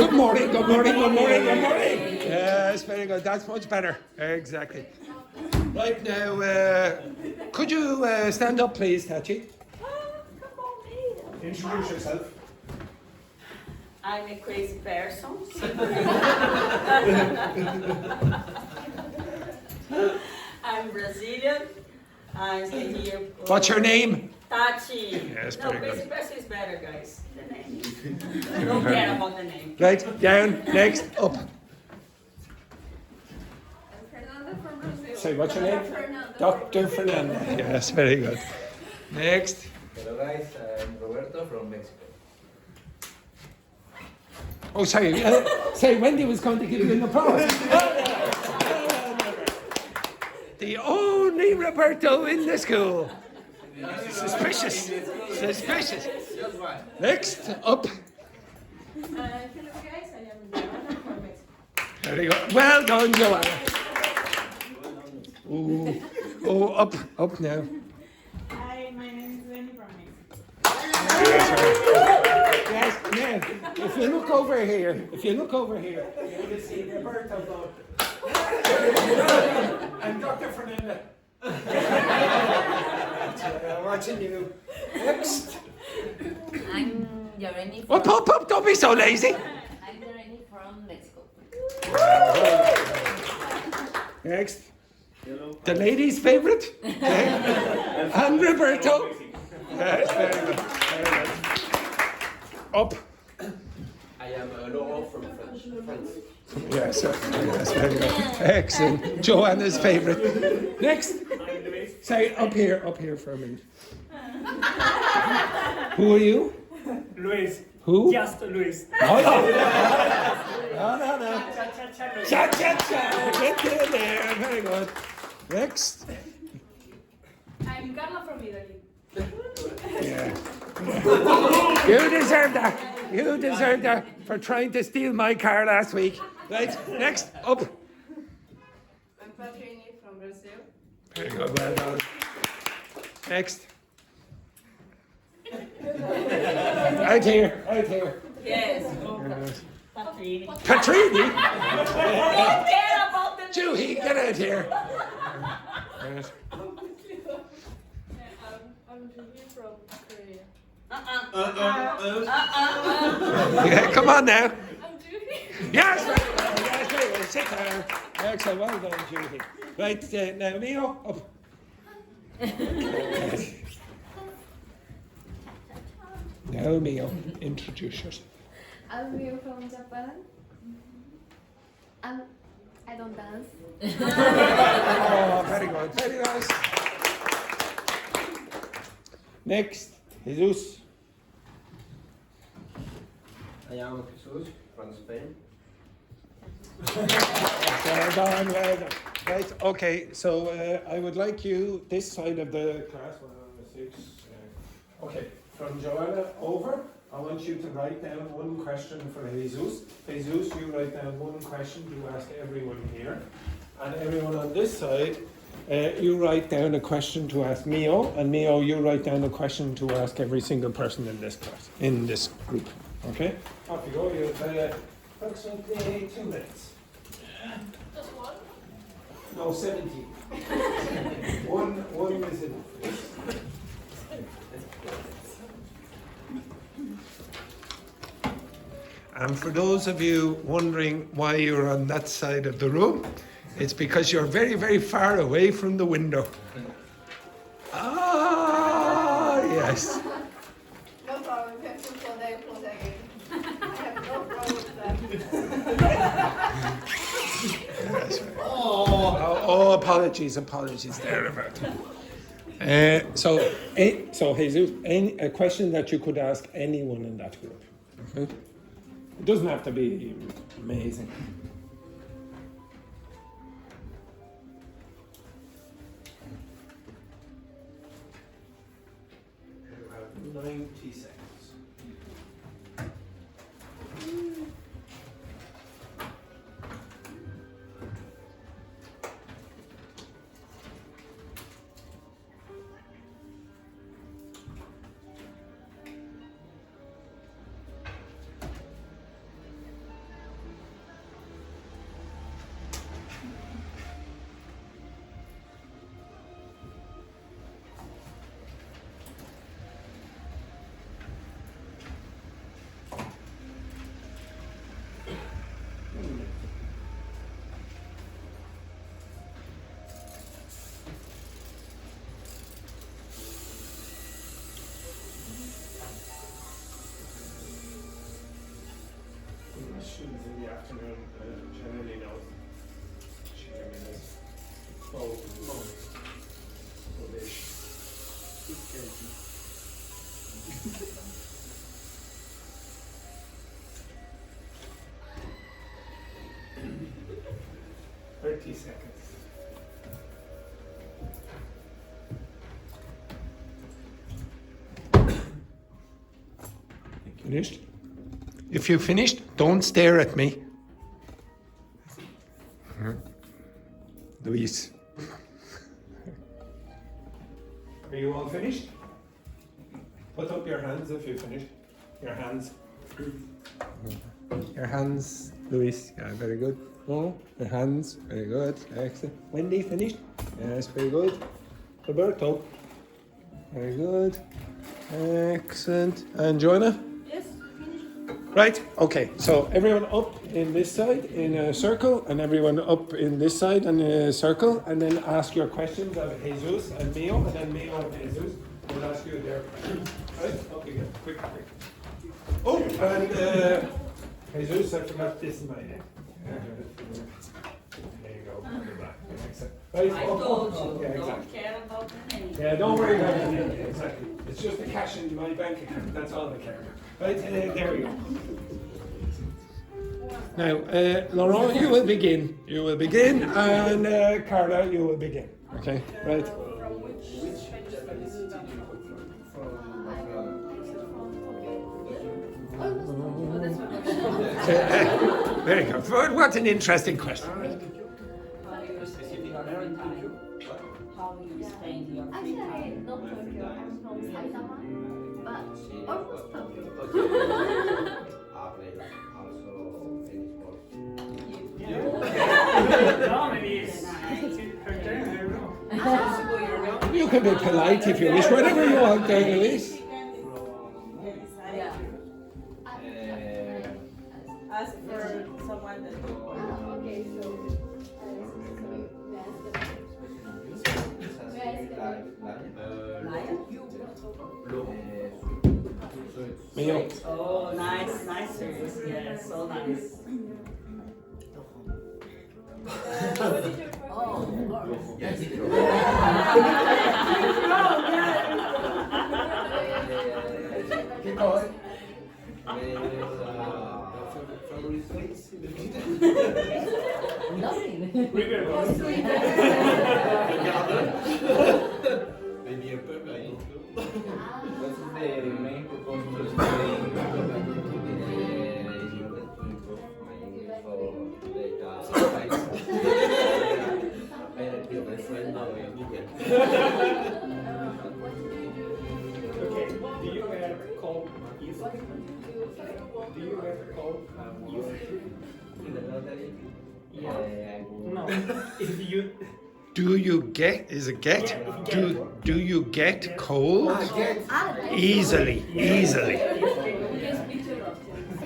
Good morning, good morning, good morning, good morning. Yes, very good. That's much better. Exactly. Right now, could you stand up, please, Tachi? Come on, me. Introduce yourself. I'm a crazy person. I'm Brazilian. I stay here. What's your name? Tati. Yes, No, very crazy good. person is better, guys. The name. Don't care about the name. Right, down, next, up. Fernanda from Brazil. Say, what's your name? Fernanda. Dr. Fernanda. Yes, very good. Next. Hello guys, I'm Roberto from Mexico. Oh, sorry. Say, Wendy was going to give you an applause. The only Roberto in the school. Suspicious. Suspicious. Next, up. Hello guys, I am Joanna from Mexico. There you go. Well done, Joanna. Ooh. Oh, up now. Hi, my name is Wendy from Mexico. Yes, now, if you look over here, you're going to see Roberto going. And Dr. Fernanda. I'm watching you. Next. I'm Yareni Up, don't be so lazy. I'm Yareni from Mexico. Next. The lady's favorite. And Roberto. Yes, very good. Very good. Up. I am Laurent from France. Yes, very good. Excellent. Joanna's favorite. Next. Say up here for a minute. Who are you? Luis. Who? Just Luis. No. Cha. Get in there. Very good. Next. I'm Carla from Italy. Yeah. You deserve that for trying to steal my car last week. Right, next, up. I'm Patrini from Brazil. Very good, well done. Next. Right here. Yes. Patrini. Patrini? Don't care about the Juhi, get out here. Right. I'm Julie from Korea. Yeah, come on now. I'm Julie. Yes, very good. Sit down. Excellent, well done, Juhi. Right, now, Mio, up. Now, Mio, introduce yourself. I'm Mio from Japan. I don't dance. Oh, very good, very nice. Next, Jesus. I am Jesus from Spain. Well done. Right, okay, so I would like you, this side of the class, 106. Okay, from Joanna over, I want you to write down one question for Jesus. Jesus, you write down one question to ask everyone here. And everyone on this side, you write down a question to ask Mio. And Mio, you write down a question to ask every single person in this class, in this group. Okay? Off you go. You have approximately 2 minutes. Just one? No, 17. one is enough. And for those of you wondering why you're on that side of the room, it's because you're very, very far away from the window. Ah, yes. No problem. You have to close again. I have no problem with that. Yes. Oh, apologies there about it. So Jesus, a question that you could ask anyone in that group. Okay? It doesn't have to be amazing. You have 90 seconds. students in the afternoon generally know. She gave me this phone. So they should. 30 seconds. Finished? If you finished, don't stare at me. Luis. Are you all finished? Put up your hands if you finished. Your hands. Your hands, Luis. Yeah, very good. Oh, your hands. Very good. Excellent. Wendy, finished? Yes, very good. Roberto. Very good. Excellent. And Joanna? Yes, finished. Right, okay, so everyone up in this side in a circle, and everyone up in this side in a circle, and then ask your questions of Jesus and Mio, and then Mio and Jesus will ask you their questions. Right? Okay, good. Quick. Oh, and Jesus, I forgot this in my head. There you go. Right, I told you, yeah, don't exactly. care about the name. Yeah, don't worry about it. Yeah, exactly. It's just the cash in my bank account. That's all I care about. Right, there we go. Now, Laurent, you will begin. You will begin, and Carla, you will begin. Okay, right. From which Japanese city do you come from? Very good. What an interesting question. How you spend your free time? How you spend your free Actually, time? not Tokyo. I'm from Saitama, but almost Tokyo. Are they also any sports? No, maybe it's her turn, I don't know. You can be polite if you wish, whatever you want, Louise. Yeah. ask for someone that Okay, so Mio. Oh, nice service. Yes, so nice. Oh, Keep going. Favorite place in the Nothing. Maybe a pub, I don't know. What's the main purpose of studying geography? Is in order to improve my English for data science. Apparently, my friend now is Google. Okay, do you wear cold east? Do you wear cold east? In the military? Yeah. No, if you... Do you get, is it get? Do you get cold? Easily. I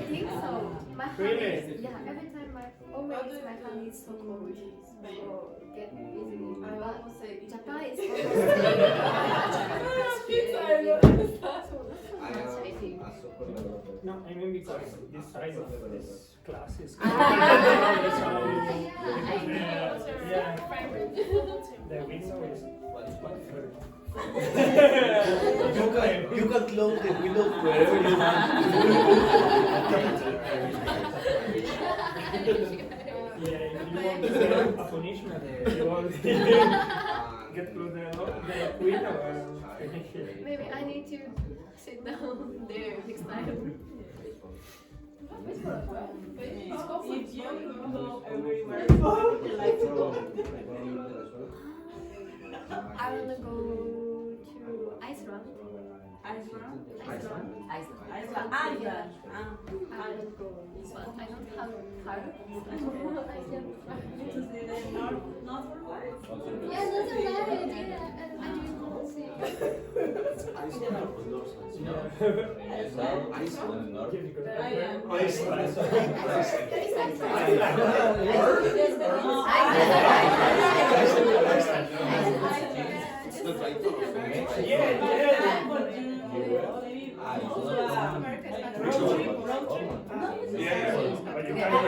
think so. My family is, yeah, every time always my family is so cold, so get easily. But Japan is I am a software developer. No, I mean because this size of this class is... I Yeah, the window is... What's my favorite? You can close the window wherever you want. Yeah, if you want to a punishment, you want to get through the window and finish it. Maybe I need to sit down there next time. if you go everywhere, you like to go. I wanna go to Iceland. Iceland? Iceland. Iceland. Yeah. I wanna go, but I don't have car. I can To see the northern lights. Yeah, that's a bad idea, and I just want to see.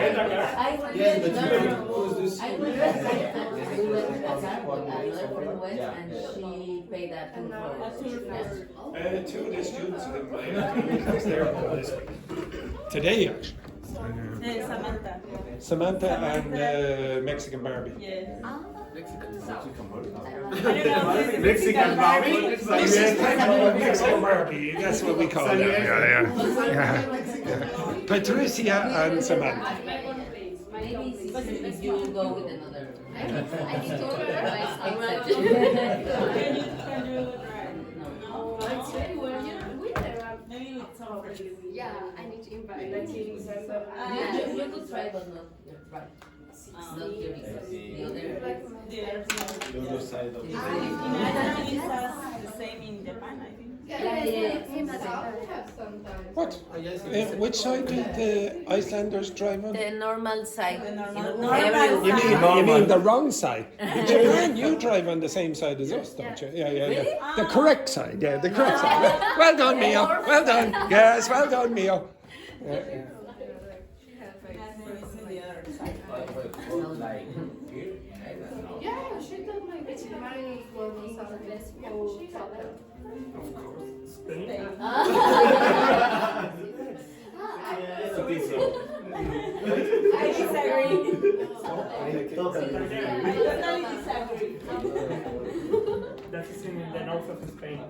rent a car. I went Yes, with but no, you no, don't no. close this. I went last night and we went with a car, but another friend went and she paid that tour for us. Two of the students in my class there this week. Today, actually. Samantha. Samantha and Mexican Barbie. Yes. Mexican Barbie? Mexican Barbie, that's what we call them. Yeah. Patricia and Samantha. Maybe if you go with another. I need to organize Can you drive? No, it's really well. Maybe with some friends. Yeah, I need to invite. You could try, but not right. Not your because the other. The other side of In Ireland, it's the same in Japan, I think. What? Which side did the Icelanders drive on? The normal side. You mean the wrong side? In Japan, you drive on the same side as us, don't you? Yeah. The correct side, the correct side. Well done, Mio. Well done. Yes, well done, Mio. Like here, Yeah, she told me it's very well Spain? I disagree. Totally. I totally disagree. That is in the north of Spain.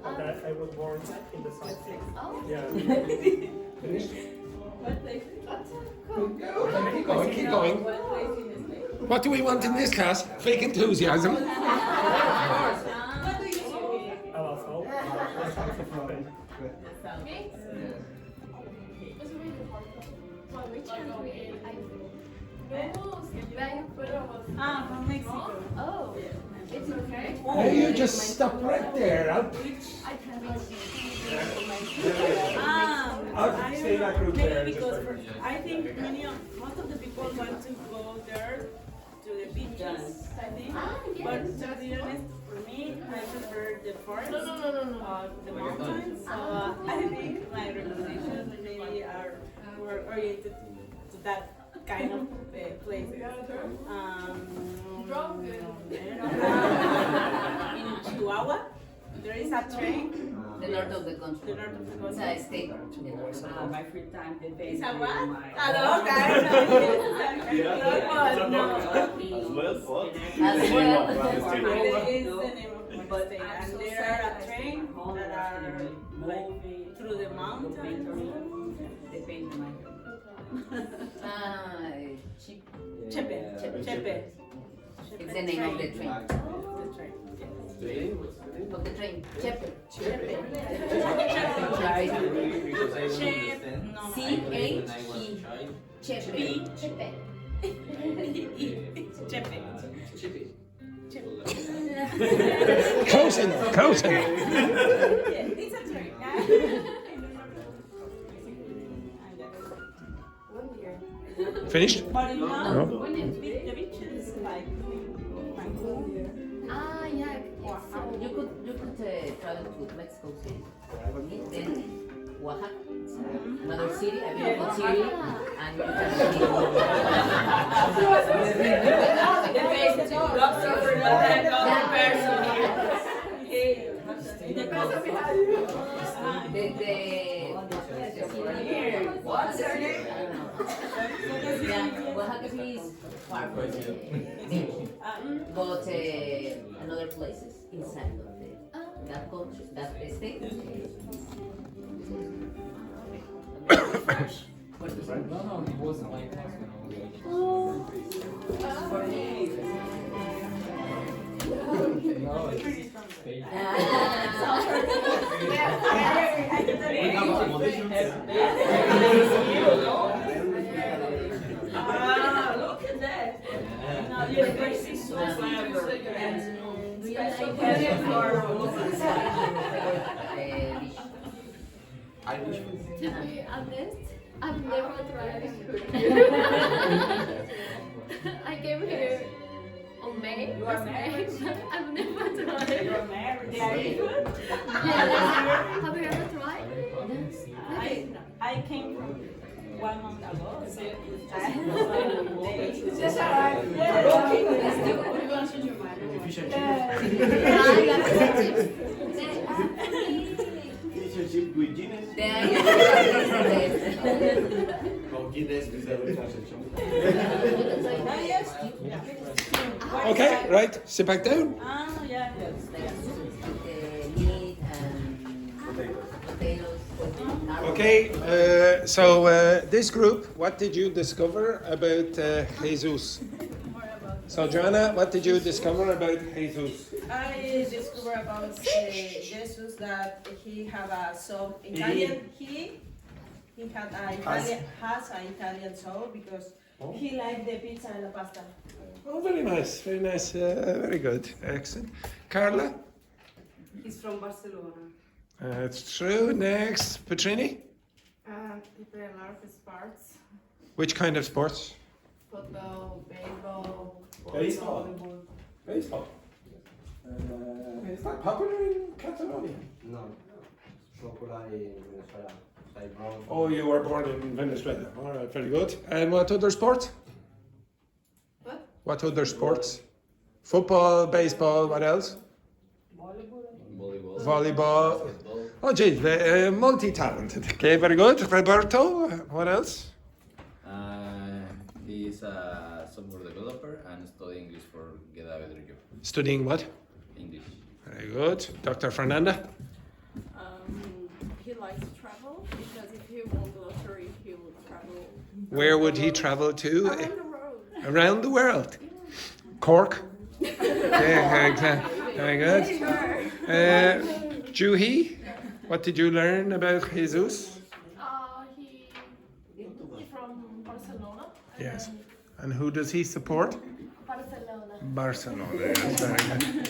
That I was born in the south. Yeah. What place? Keep going. What place in Spain? What do we want in this class? Fake enthusiasm. What do you think? Our south. The south of Spain. Which country? From Mexico. Oh, it's okay. Hey, you just stop right there. I can reach I'll stay that group there. Maybe because I think most of the people want to go there to the beaches, I think. But to be honest, for me, I prefer the forest or the mountains. So I think my recommendations maybe are more oriented to that kind of places. In Chihuahua, there is a train. The north of the country. The north of the It's country. a state. My free time, the It's a what? my. A dog? I don't know. As well, what? As well. That is the name of my state. And there are a train that are like through the mountains. Depende de my. Chepe. It's the name of the train. The train. Of the train. Chepe. Chepe. C-H-E. Chepe. Chepe. Close enough. Yeah, it's a train. Finished? But in No. the beaches like yeah. You could travel to Mexico City for me, then Oaxaca, another city, a beautiful city, and you can What's her name? Yeah, Oaxaca City is far from the beach, but another places inside of that country, that state. No, it wasn't like that. For me, No, it's Spain. Look at that. Now Your face is so clever and special for I wish To be honest, I've never tried food. I came here on May. You are married? I've never tried. You're married. They are good. Have you ever tried? I came 1 month ago, so 接下来， Relationship with Guinness. Con Guinness is a relationship. Okay, right, sit back down. Yeah. Meat and potatoes. Okay, so this group, what did you discover about Jesus? So Joanna, what did you discover about Jesus? I discovered about Jesus that he have a soul Italian. He had a Italian has an Italian soul because he liked the pizza and the pasta. Oh, very nice, very good, excellent. Carla? He's from Barcelona. It's true. Next, Petrini? he play a lot of sports. Which kind of sports? Football, baseball, Baseball. volleyball. Baseball. Is that popular in Catalonia? No, sono popular in Venezuela. Like brown. Oh, you were born in Venezuela. All right, very good. And what other sports? What? What other sports? Football, baseball, what else? Volleyball. Volleyball. Basketball. Oh, geez, multi-talented. Okay, very good. Roberto, what else? He is a software developer and studying English for get a better job. Studying what? English. Very good. Dr. Fernanda? He likes to travel because if he won the lottery, he would travel Where would he travel to? around the world. Around the world. Cork? Yeah, exactly. Very good. Juhi, what did you learn about Jesus? He from Barcelona. Yes. And who does he support? Barcelona. Barcelona. Yes, very good.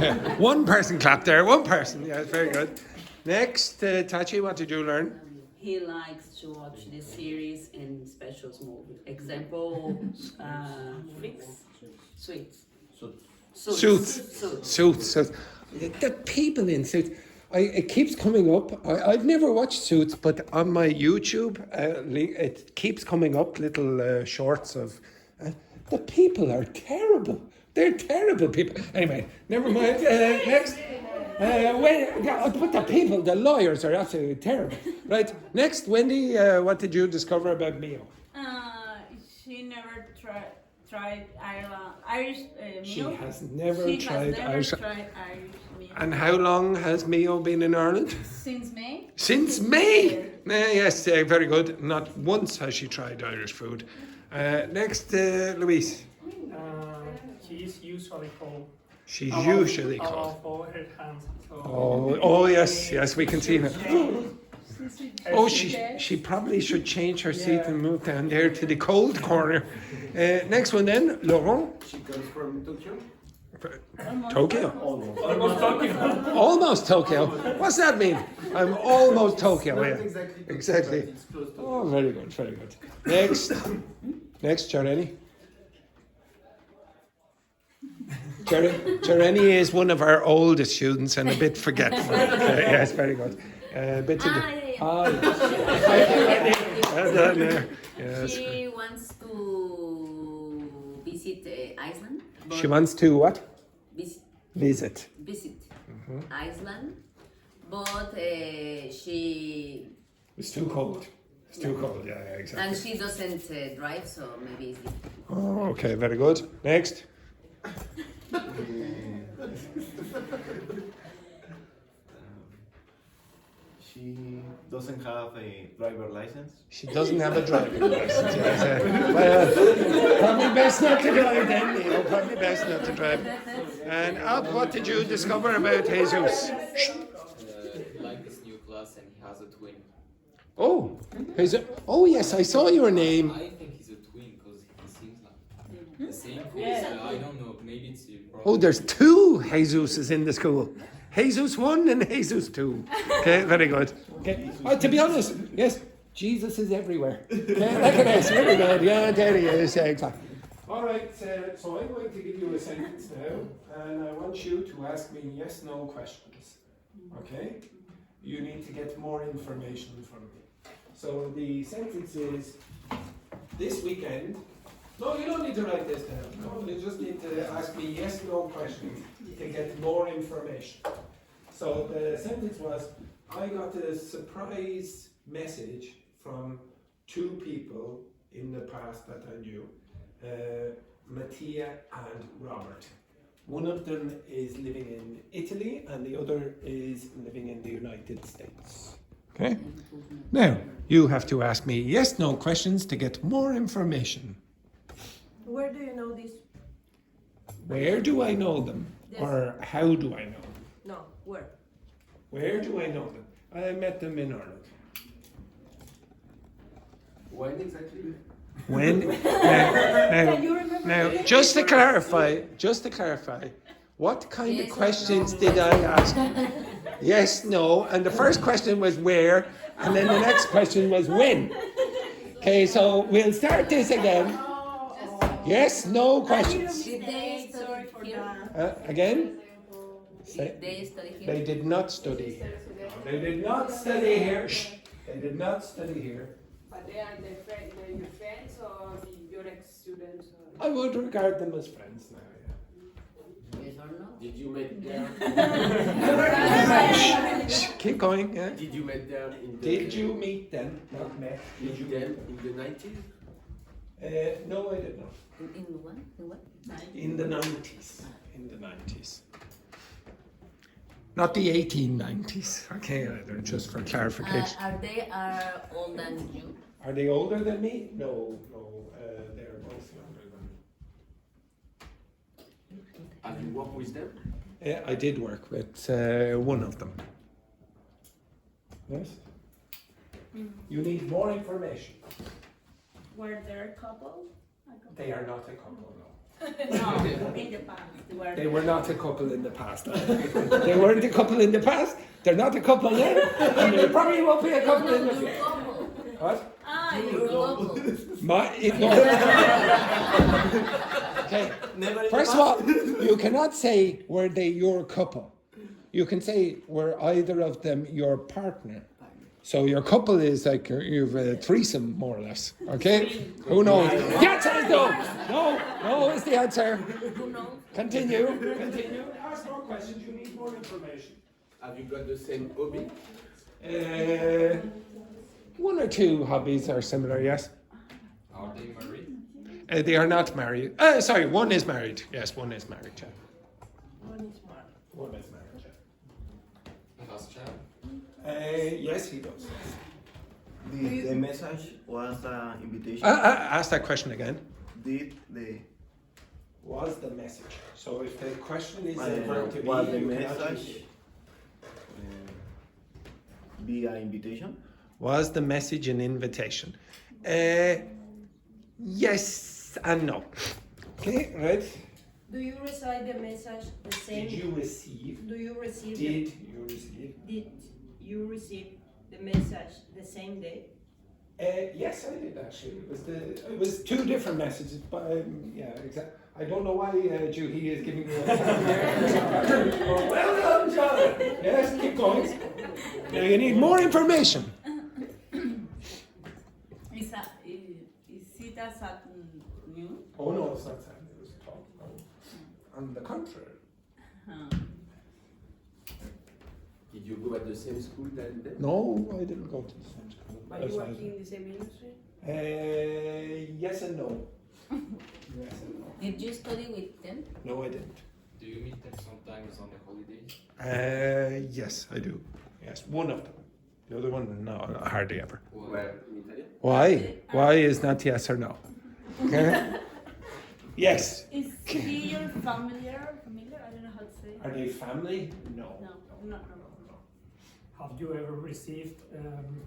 Yeah. One person clapped there. One person. Yes, very good. Next, Tachi, what did you learn? He likes to watch the series and specials movie. Example, fix, sweets. Suits. The people in Suits. It keeps coming up. I've never watched Suits, but on my YouTube, it keeps coming up little shorts of. The people are terrible. They're terrible people. Anyway, never mind. Next. But the people, the lawyers are absolutely terrible. Right. Next, Wendy, what did you discover about Mio? She never tried Irish meal. She has never tried Irish. Meal. And how long has Mio been in Ireland? Since May. Since May! Yes, very good. Not once has she tried Irish food. Next, Louise. She's usually cold. She's usually Of called. all her hands. So Oh, yes, we can see her. Oh, she probably should change her seat and move down there to the cold corner. Next one then, Laurent. She comes from Tokyo. Tokyo. almost talking. Almost Tokyo. What's that mean? I'm almost Tokyo. Not Yeah. exactly. Tokyo, Exactly. but it's close to Oh, very good, very good. Next, Jareni. Jareni is one of our oldest students and a bit forgetful. Yes, very good. Bit to the. Well done there. Yes. She wants to visit Iceland. She wants to what? Visit Visit. Iceland, but she It's too cold. It's too cold. Yeah, exactly. and she doesn't drive, so maybe it's difficult. Oh, okay, very good. Next. She doesn't have a driver license. She doesn't have a driving license. Yes, well, probably best not to drive then, Neil. Probably best not to drive. And Ab, what did you discover about Jesus? Like this new class and he has a twin. Oh, oh yes, I saw your name. I think he's a twin because he seems like the same face. I don't know, maybe it's Oh, there's two Jesuses in the school. Jesus 1 and Jesus 2. Okay, very good. Okay. To be honest, yes, Jesus is everywhere. Okay, look at this, very good. Yeah, there he is. Yeah, exactly. All right, so I'm going to give you a sentence now, and I want you to ask me yes/no questions. Okay? You need to get more information from me. So the sentence is, this weekend, no, you don't need to write this down. No, you just need to ask me yes/no questions to get more information. So the sentence was, I got a surprise message from two people in the past that I knew, Mattia and Robert. One of them is living in Italy and the other is living in the United States. Okay? Now, you have to ask me yes/no questions to get more information. Where do you know this? Where do I know them? Yes. Or how do I know them? No, where? Where do I know them? I met them in Ireland. When exactly? When? Can you remember? Now, just to clarify, what kind of questions did I ask? Yes, no, and the first question was where, and then the next question was when. Okay, so we'll start this again. Yes, no questions. Did they study here? Again? Did they study here? They did not study here. They did not study here. Shh. They did not study here. But they are your friends or your ex-students? I would regard them as friends now, Yes or no? Did you meet them? yeah. Shh, keep going, yeah. Did you meet them in the? Did you meet them? Not met. Did you them in the 90s? No, I did not. In what? In what? In the 90s. In the 90s. Not the 1890s, okay, either, just for clarification. Are they older than you? Are they older than me? No, they're both younger than me. Have you worked with them? I did work with one of them. Yes? You need more information. Were there a couple? They are not a couple, no. No, in the past. They were not a couple in the past. They weren't a couple in the past, they're not a couple now, and they probably won't be a couple in the future. What? You're a couple. Okay. First of all, you cannot say were they your couple. You can say were either of them your partner. So your couple is like you've a threesome more or less. Okay? Who knows? The answer is no. No is the answer. Who knows? Continue. Ask more questions. You need more information. Have you got the same hobby? One or two hobbies are similar. Yes. Are they married? They are not married. Sorry, one is married. Yes, one is married. Yeah. One is married. Yeah. Has child? Yes, he does. The message was an invitation. Ask that question again. Did the Was the message? So if the question is was verb to be, the you cannot use message it. be an invitation? Was the message an invitation? Yes and no. Okay, right? Do you receive the message the same? Did you receive? Do you receive? Did you receive? Did you receive the message the same day? Yes, I did actually. It was two different messages, but yeah, exactly. I don't know why Juhi is giving me a time there. Well done, John. Yes, keep going. Now you need more information. Is it as a new? Oh no, it's not sad. It was talk. No. On the contrary. Did you go at the same school then? No, I didn't go to the same school. Are you working in the same industry? Yes and no. Yes and no. Did you study with them? No, I didn't. Do you meet them sometimes on the holidays? Yes, I do. Yes, one of them. The other one, no, hardly ever. Where in Italy? Why? Why is not yes or no? Okay? Yes. Is he your familiar? I don't know how to say. Are they family? No. No. Have you ever received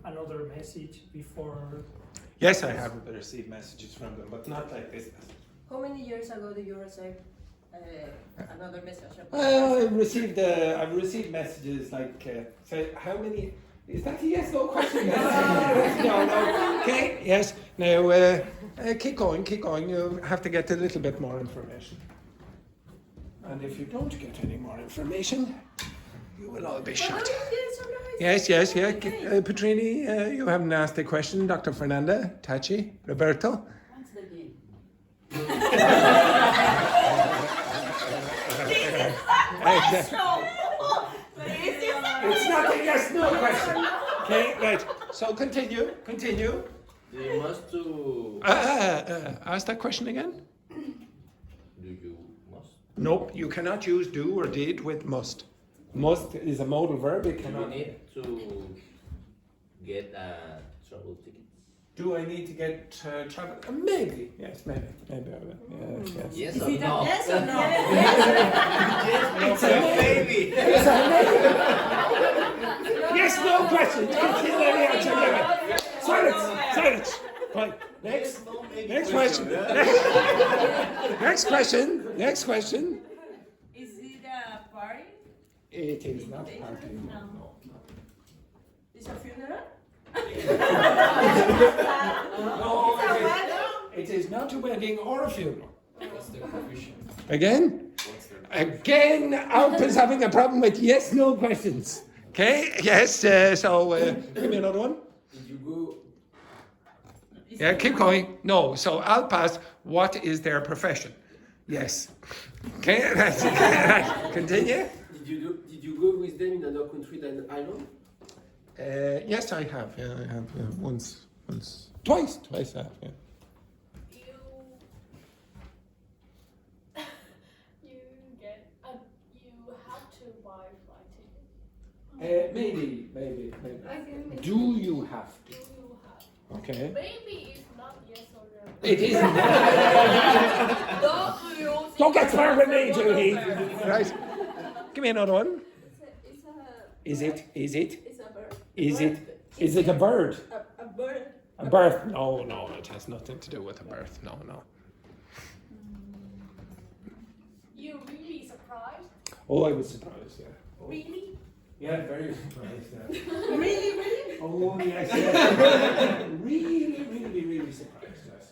another message before? Yes, I have received messages from them, but not like this message. How many years ago did you receive another message? I've received messages like, say, how many? Is that a yes, no question? No. Okay, yes. Now, keep going. You have to get a little bit more information. And if you don't get any more information, You will all be shot. Yes, yes, yeah. Petrini, you haven't asked a question. Dr. Fernanda, Tachi, Roberto. What's the game? It's not a yes no question. Okay, right. So continue. You must to. Ask that question again. Do you must? Nope, you cannot use do or did with must. Must is a modal verb. It Do you cannot. need to get travel tickets? Do I need to get travel? Maybe. Yes, maybe. Maybe I will. Yes. Yes Is or it a no? yes or no? It's a maybe. It's a maybe. Yes, no question. Continue the answer. Silence. Right. Next question. Next question. Is it a party? It is not a party. No. Is it a funeral? No, it is not a wedding or a funeral. What's the profession? Again? What's the Again, Alp is having a problem with yes, no questions. Okay, yes, so give me another one. Did you go? Yeah, keep going. No, so Alp asked, what is their profession? Yes. Okay, right. Continue. Did you go with them in another country than Ireland? Yes, I have. Yeah, I have. Once. Twice I have, yeah. You have to buy flight tickets. Maybe. Do you have to? Do you have? Okay. Maybe it's not yes or no. It isn't. Don't get smart with me, Judy. Right. Give me another one. Is it? It's a bird. Is it a bird? A bird. A birth? No, it has nothing to do with a birth. No. You really surprised? Oh, I was surprised, yeah. Oh. Really? Yeah, very surprised, yeah. Really? Oh, yes. Really surprised, yes.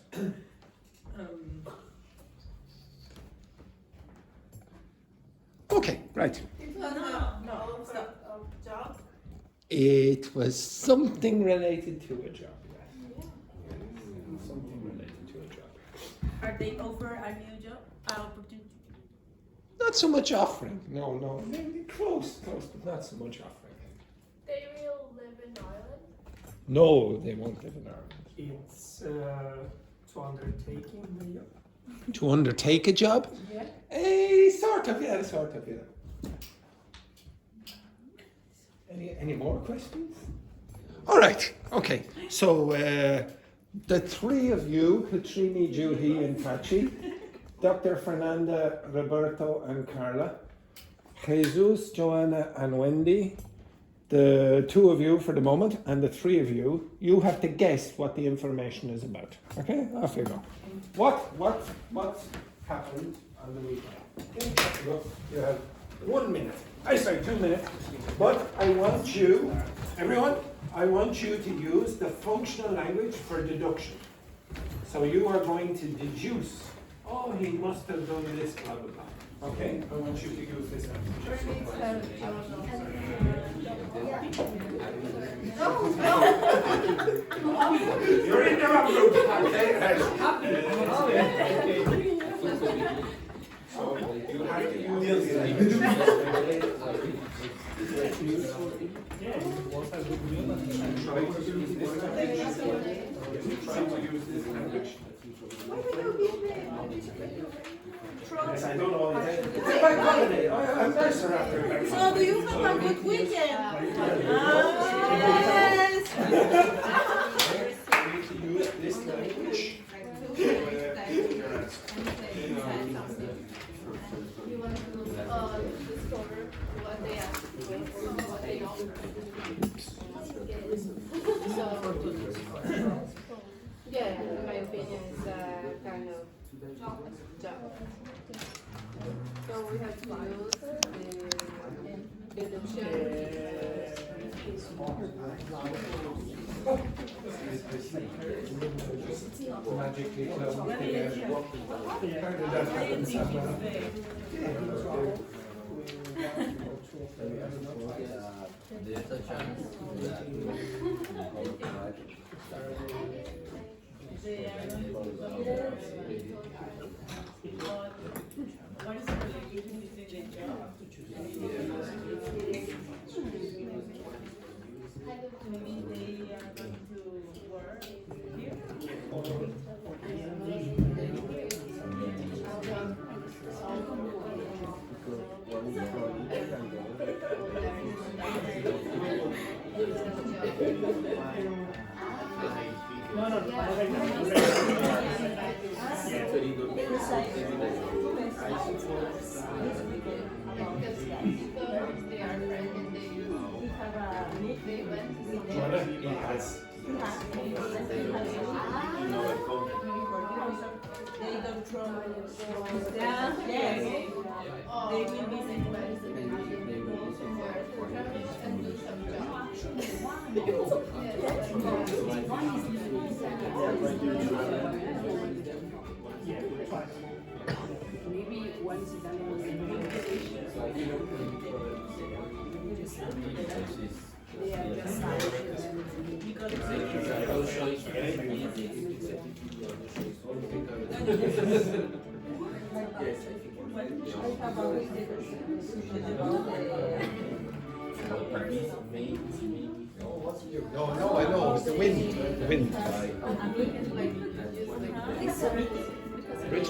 Okay, right. It was a job. It was something related to a job, yes. Something related to a job. Are they offer a new job? Opportunity? Not so much offering. No. Maybe close, but not so much offering. They will live in Ireland? No, they won't live in Ireland. It's to undertaking the job. To undertake a job? Yeah. Sort of, yeah. Any more questions? All right, okay. So the three of you, Petrini, Juhi, and Tachi, Dr. Fernanda, Roberto, and Carla, Jesus, Joanna, and Wendy, the two of you for the moment, and the three of you, you have to guess what the information is about. Okay, off you go. What happened on the weekend? Okay, off you go. You have 1 minute. 2 minutes. But I want you, everyone, I want you to use the functional language for deduction. So you are going to deduce. Oh, he must have done this, blah, blah, blah. Okay, I want you to use this language. You're in the wrong group. Okay, so you have to use this language. Try to use this language. Yes, I don't know. It's a bank holiday. I'm nicer after. So do you have a good weekend? Yes. I need to use this language. You want to discover what they ask for, what they offer. Yeah, in my opinion, it's a kind of job. So we have to use the deduction. Magically close together. How did that happen somewhere? There's a chance that what is the relation between the job? Maybe they are going to work here. They don't throw. Yeah. They will be Maybe once done they are just No, I know. It's the wind. The wind. Rich.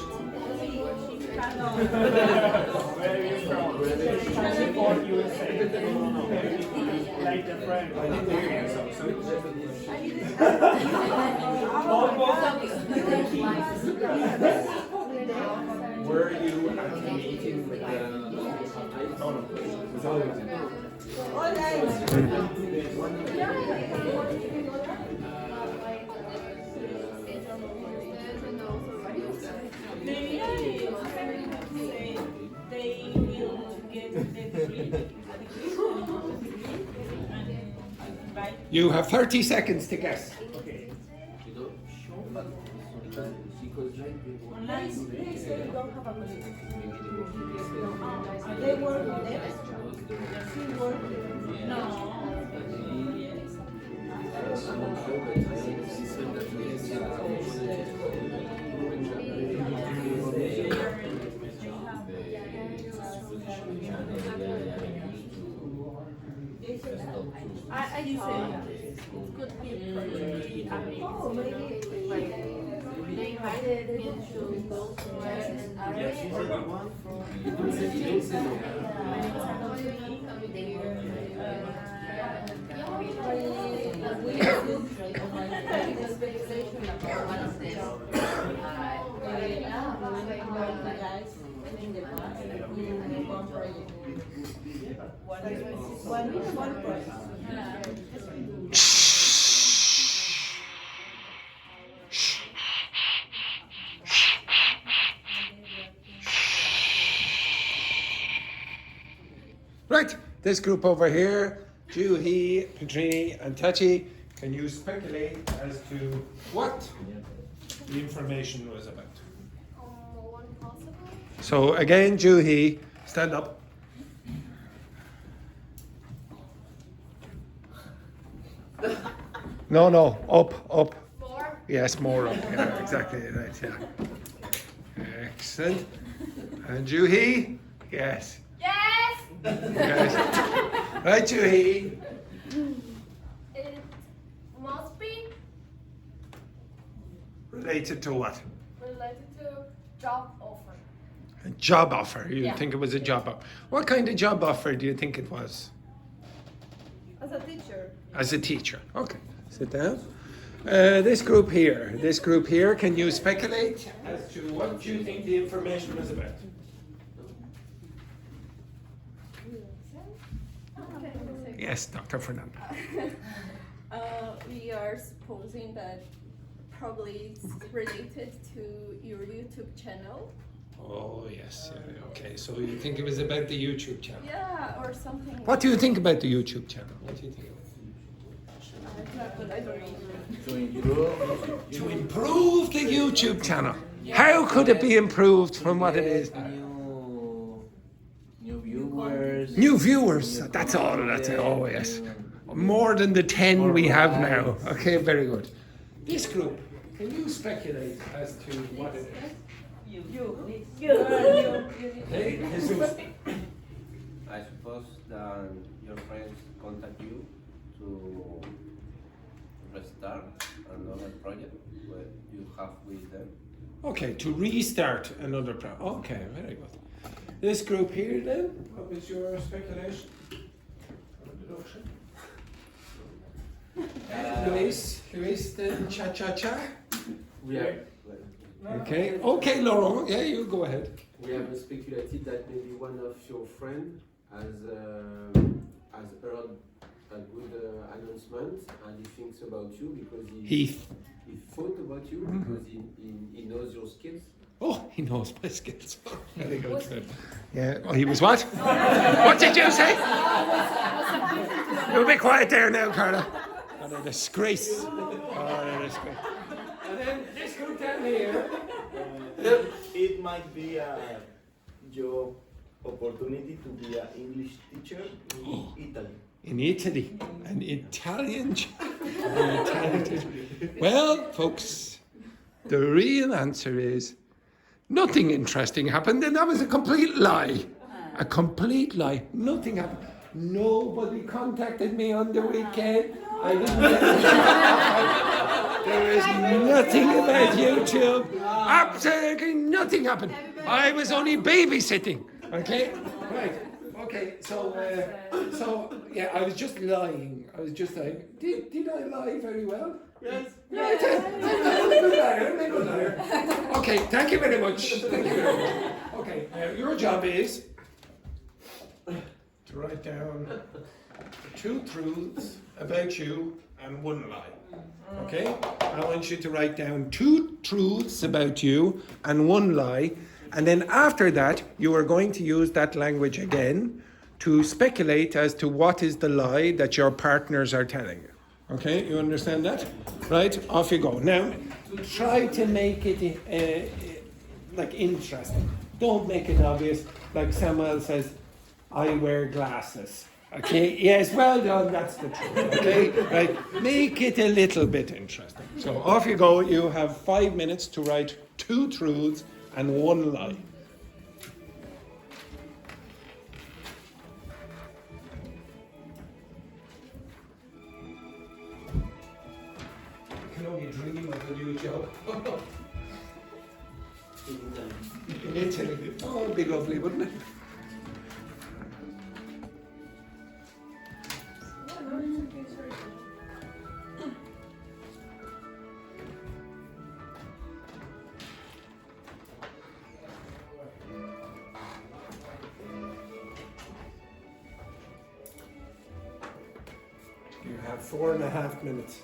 Where are you from? Transport USA. Like the friend. Were you at the meeting with they will get the degree. You have 30 seconds to guess. Okay. Online, they don't have a colleague. They work with them. She work with them. No. I say it could be maybe like they invited me to go somewhere and speculation about one of them. Guys in the past in one project. One project. Right, this group over here, Juhi, Petrini, and Tachi, can you speculate as to what the information was about? One possible. So again, Juhi, stand up. No, up. More. Yes, more up. Yeah, exactly right. Yeah. Excellent. And Juhi, yes. Yes. Yes. Right, Juhi. It must be Related to what? related to job offer. A job offer. You Yeah. think it was a job offer. What kind of job offer do you think it was? as a teacher. As a teacher. Okay, sit down. This group here, can you speculate as to what you think the information was about? Yes, Dr. Fernando. We are supposing that probably it's related to your YouTube channel. Oh, yes. Yeah, okay, so you think it was about the YouTube channel? Yeah, or something. What do you think about the YouTube channel? What do you think? I don't know. To improve the YouTube channel. How could it be improved from what it is now? New viewers, New viewers. That's all. That's it. Oh yes. More than the 10 we have now. Okay, very good. This group, can you speculate as to what it is? Hey, Jesus. I suppose that your friends contact you to restart another project where you have with them. Okay, to restart another project. Okay, very good. This group here then, what was your speculation? Or deduction? Luis, then cha-cha-cha. We have, Okay, okay, Laurent, yeah, you go ahead. we have speculated that maybe one of your friends has heard a good announcement and he thinks about you because he thought about you because he knows your skills. Oh, he knows my skills. Very good. Yeah, oh, he was what? What did you say? You be quiet there now, Carla. What a disgrace. What a disgrace. And then this group down here. It might be a job opportunity to be an English teacher in Italy. In Italy, an Italian teacher. Well, folks, the real answer is nothing interesting happened, and that was a complete lie. A complete lie. Nothing happened. Nobody contacted me on the weekend. I didn't get There is nothing about YouTube. Absolutely nothing happened. I was only babysitting. Okay? Right. Okay, so yeah, I was just lying. I was just lying. Did I lie very well? Yes. No, I did. I'm a good liar. Okay, thank you very much. Thank you very much. Okay, your job is to write down 2 truths about you and 1 lie. Okay? I want you to write down 2 truths about you and 1 lie. And then after that, you are going to use that language again to speculate as to what is the lie that your partners are telling you. Okay, you understand that? Right, off you go. Now, try to make it like interesting. Don't make it obvious. Like Samuel says, I wear glasses. Okay, yes, well done, that's the truth. Okay, right, make it a little bit interesting. So off you go. You have 5 minutes to write 2 truths and 1 lie. I can only dream of a new job. In Italy. Oh, it'd be lovely, wouldn't it? You have 4.5 minutes.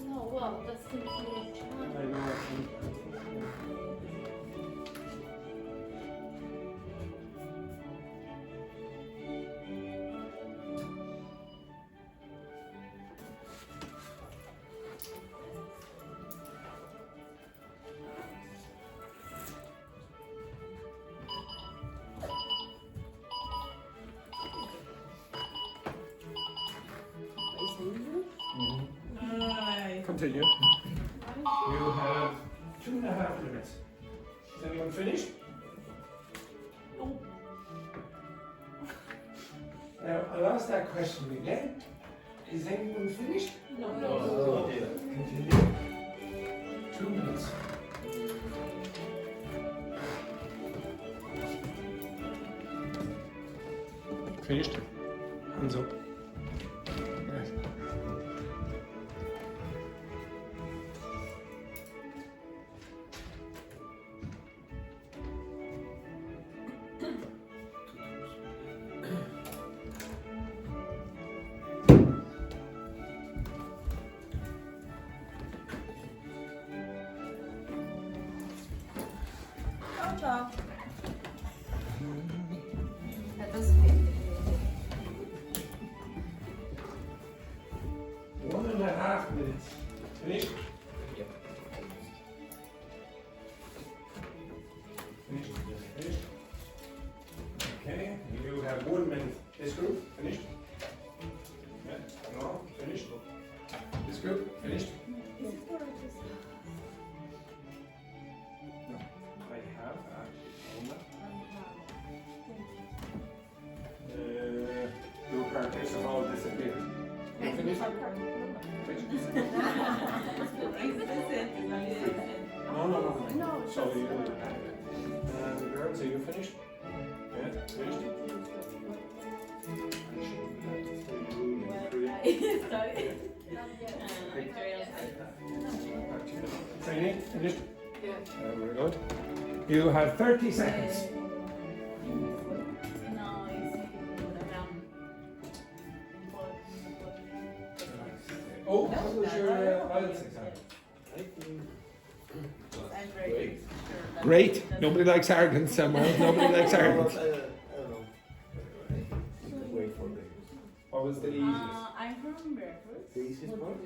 No, wow, that's completely I know. Continue. You have 2.5 minutes. Is anyone finished? Now, I'll ask that question again. Is anyone finished? No. Continue. 2 minutes. Finished? Hands up. Yes. Ciao. That was good. 1.5 minutes. Finished? Yep. Finished? Okay, you have 1 minute. This group, finished? Yeah, no, finished? This group, finished? No, I have actually. Your partners have all disappeared. You finished? No. So you and girls, are you finished? Yeah, finished? Training, finished? Yeah. Very good. You have 30 seconds. Oh, how was your IELTS exam? Great. Nobody likes arrogance, Samuel. Nobody likes arrogance. I don't know. Wait for the. What was the easiest? I'm from Barefoot, The easiest part?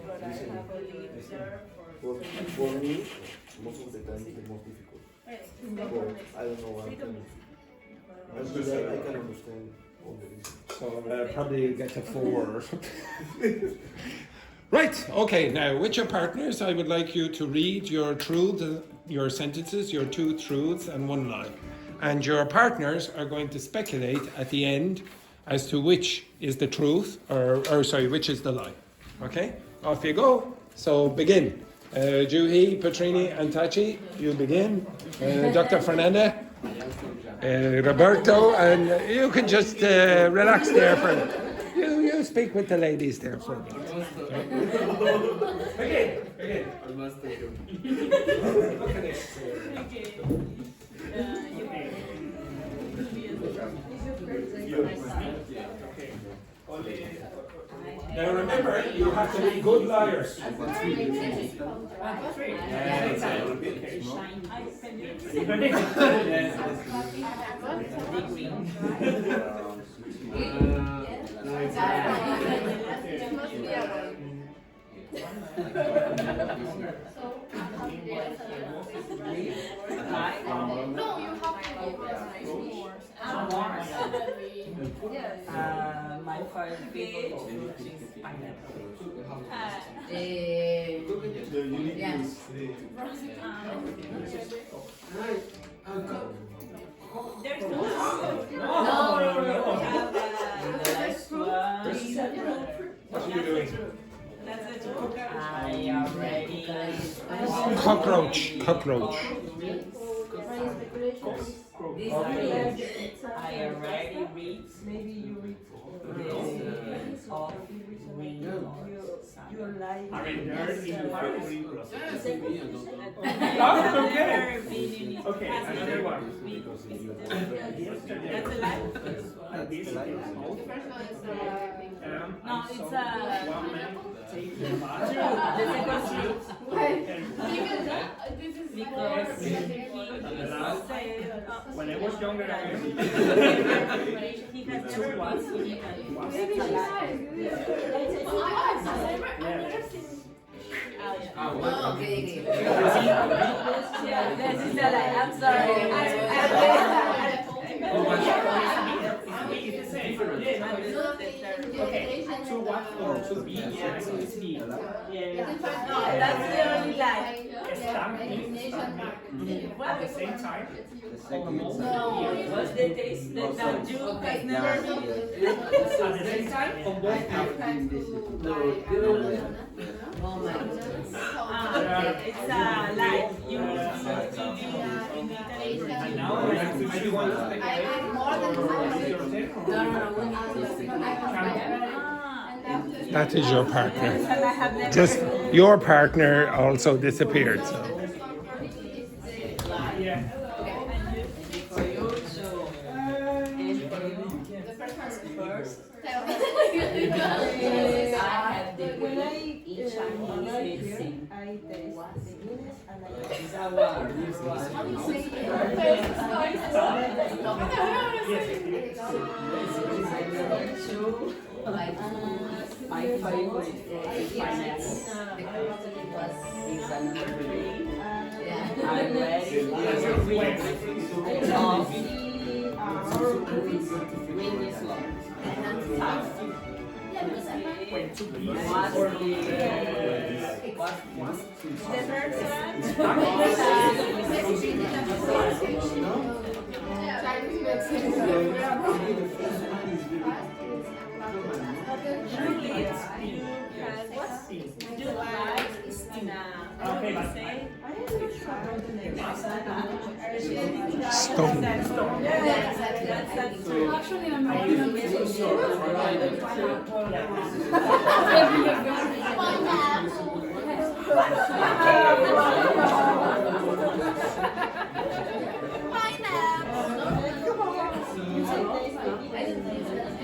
but I have a lead there For me, most of the time it's the most difficult. But I don't know what I can. I can understand all the reasons. So probably get to 4 or something. Right, okay, now with your partners, I would like you to read your truths, your sentences, your 2 truths and 1 lie. And your partners are going to speculate at the end as to which is the truth, which is the lie. Okay, off you go. So begin. Juhi, Petrini and Tachi, you begin. Dr. Fernanda, Roberto, and you can just relax there for you speak with the ladies there for a minute. Begin. Look at this. Now remember, you have to be good liars. No, you have to My first favorite fruit is pineapple. There's no. What are you doing? That's the joke. I already. Cockroach. I already read. Maybe you read. You're lying. I mean, there's in the factory process. Okay, another one. That's a lie? This is The first one is No, it's a. one man takes the bus. The second truth. because When I was younger, I was He has never been. maybe she said. Okay. Yeah, this is a lie. I'm sorry. it's the same. Okay, to what or to be? Yeah, so it's be. Yeah. No, that's the only lie. Stamp means At the same time? What's the taste that you guys never At the same time? On both Oh my goodness. it's like you in Italy. And now I do want to speculate. more than No, we need to speculate. That is your partner. Just your partner also disappeared. So. Yeah. I have the way in Chinese mixing. My favorite finance is another three. I'm ready of ring is long. Stone. Actually, I'm not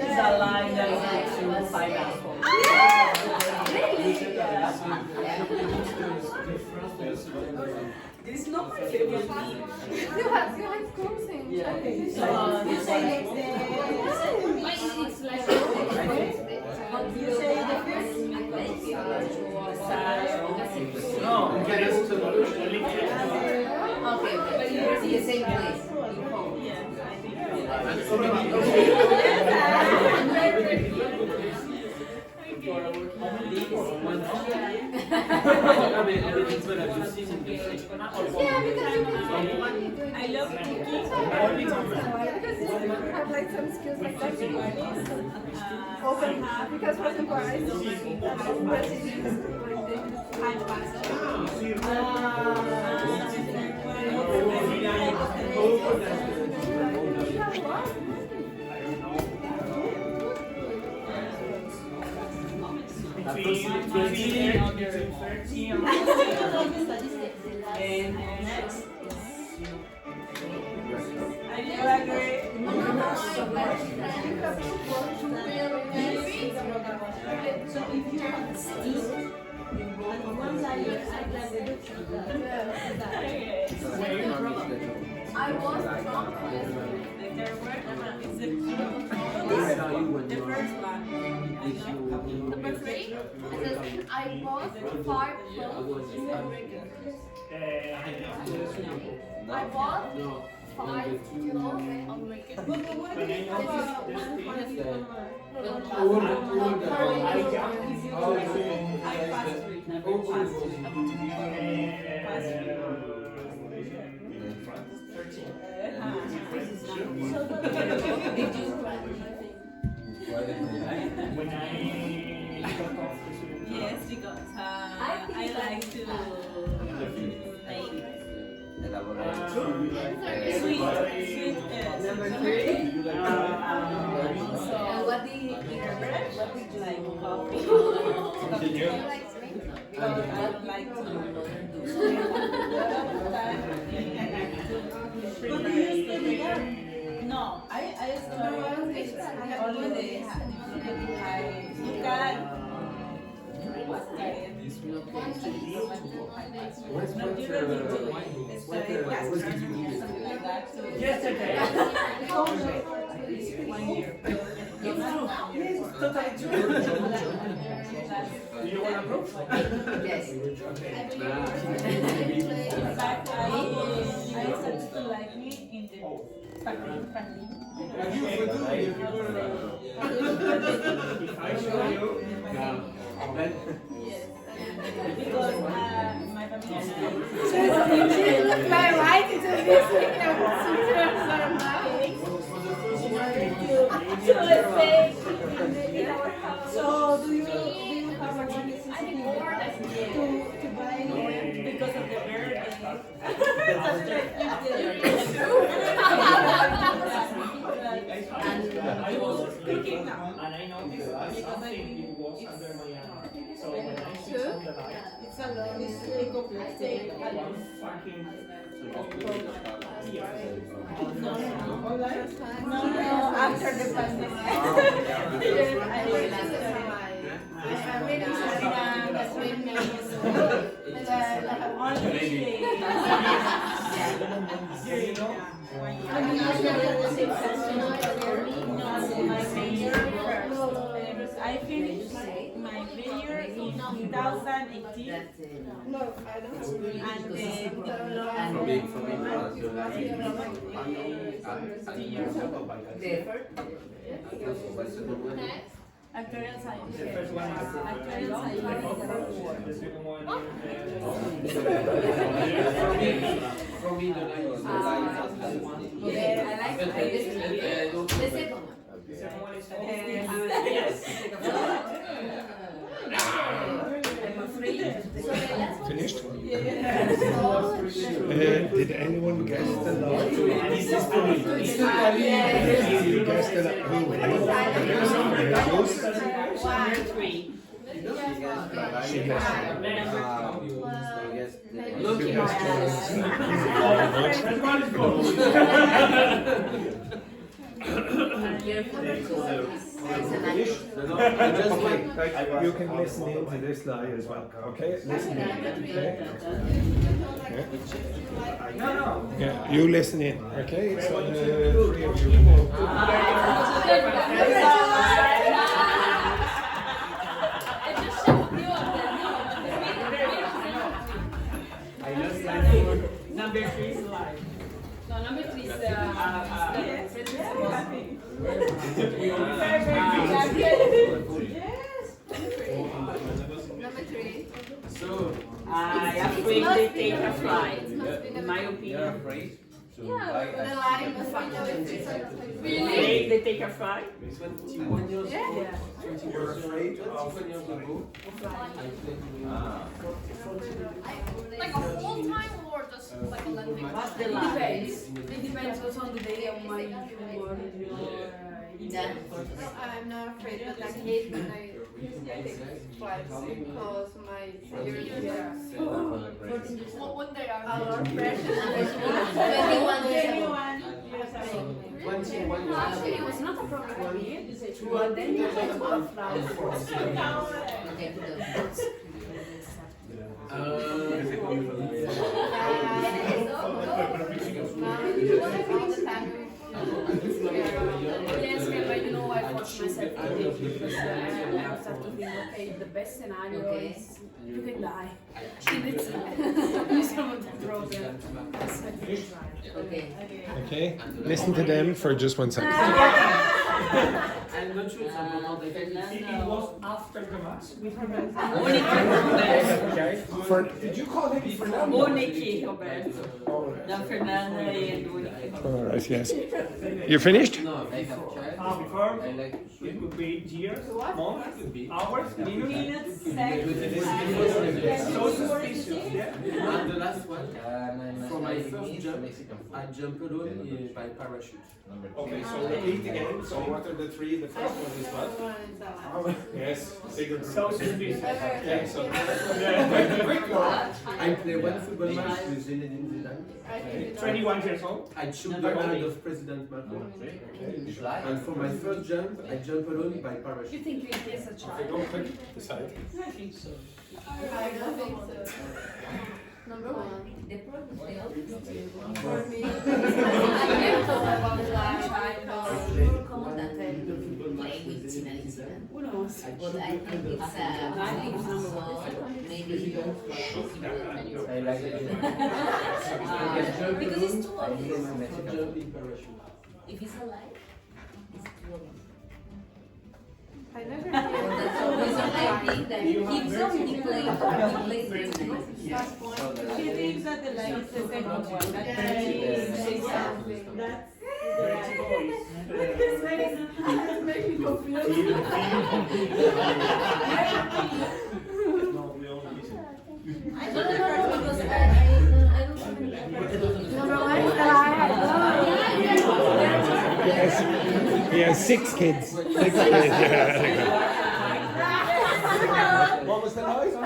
It's a line that is to pineapple. It's not my favorite meat. You have closing. Yeah. You say it's like You say the first No, get us to the Okay, but you're in the same place. Everything's what I've just seen in this. yeah, because you can I love cooking. because you have like some skills like that. Open because for example I see between 13 And next I do agree. So if you have steam, on one side you act like deduction. I was wrong. The third word is the first one. Number 3, it says I bought 5 clothes on regular. I bought 5 clothes on regular. But what if you have when I got off the school. Yes, because I like to make sweet. number 3. What did you Like coffee. I like to No, I started only the you can Yesterday. 1 year. It's totally true. Do you want to proof? Yes. In fact, I started to like me in the family. If I show you, Yes. Because my family So do you have a necessity to buy because of the bird? I was cooking now, and I noticed something was under my arm. So when I switched on the light, It's a long mistake. one fucking No, after the pandemic. I finished my video in 2018. No, I don't. And then actuarial science. the first one is Actuarial science. the second one For me, the line is the line. Yeah, I like the second one. the second one is I'm afraid. So the last one. Finished? Did anyone guess the law? You guessed the who? Number 3. She guessed Okay, you can listen into this lie as well. Okay, listen in. Okay. no. Yeah, you listen in. Okay, so the three of you. Number 3 is live. No, number 3 is Number 3. So, I afraid they take a flight. In my You're opinion. afraid? So The line must be number 3. Really? They take a flight? 21 years Yeah. ago. You're afraid of 21 years ago. I Like a whole time or just like a little bit? What's the lie? It depends what's on the day of my Yeah. No, I'm not afraid, but I hate when I take flights because my fear is What day are a lot of pressure. 21 years ago. 21 years Actually, it was not a problem for me. But then you had to Okay, put those. Yes, but you know, I forced myself to do it because I start to think, okay, the best scenario Okay. is you can die. You some of the problem. Okay. Okay, listen to them for just 1 second. I'm not sure it's important. It was after the mass. Did you call him Fernando? Unique, Roberto. Da Fernanda e do Unique. All right, yes. You finished? No, I have tried. Before, I like it could be years, months, hours, minutes. Minutes, So seconds. suspicious, yeah? And the last one, for my first jump, I jump alone by parachute. Okay, so repeat again. So what are the three? The first one is what? Yes, bigger So group. suspicious. Okay, so I play one football match with Zinedine Zidane. 21 years old. I shoot the hand of President Macron. And for my first jump, I jump alone by parachute. You think you give a try? go quick. Decide. I think so. I don't think so. Number 1. The problem failed. For me, I never thought about the last because it's more common that play with Zinedine. Who knows? But I think it's I think it's number one. so maybe I like it. because it's too obvious. Jump in parachute. If it's alive, it's too obvious. I never That's the reason I think that he keeps on deflating tonight. She thinks that the light is the second one. That's Dirty boys. It's making me confused. No, we all listen. I don't know because I don't remember. Number one is alive. He has 6 kids. 6 kids, yeah. What was the noise? I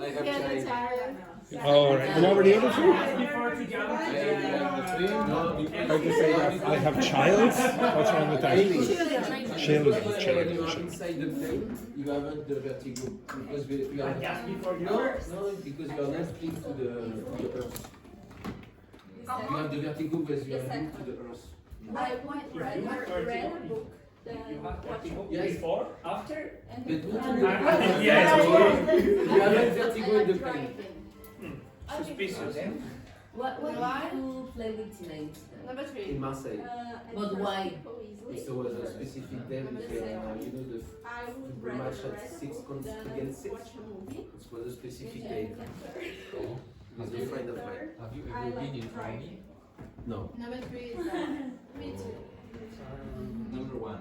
have tried. Oh, right. And what were the other 2? Before to jump How do you say that? I have childs? What's wrong with that? Children. Inside the plane, you haven't the vertigo because you are just before you no, because you are not linked to the earth. You have the vertigo because you are linked to the earth. I read a book that Yes. Before, after? Yes. You haven't vertigo in the plane. Suspicious. What did you play with tonight? Number 3. In Marseille. But why? It was a specific day because the match had 6 against 6. It was a specific day. With a friend of mine. Have you ever been in Dogme? No. Number 3 is me too. Number 1.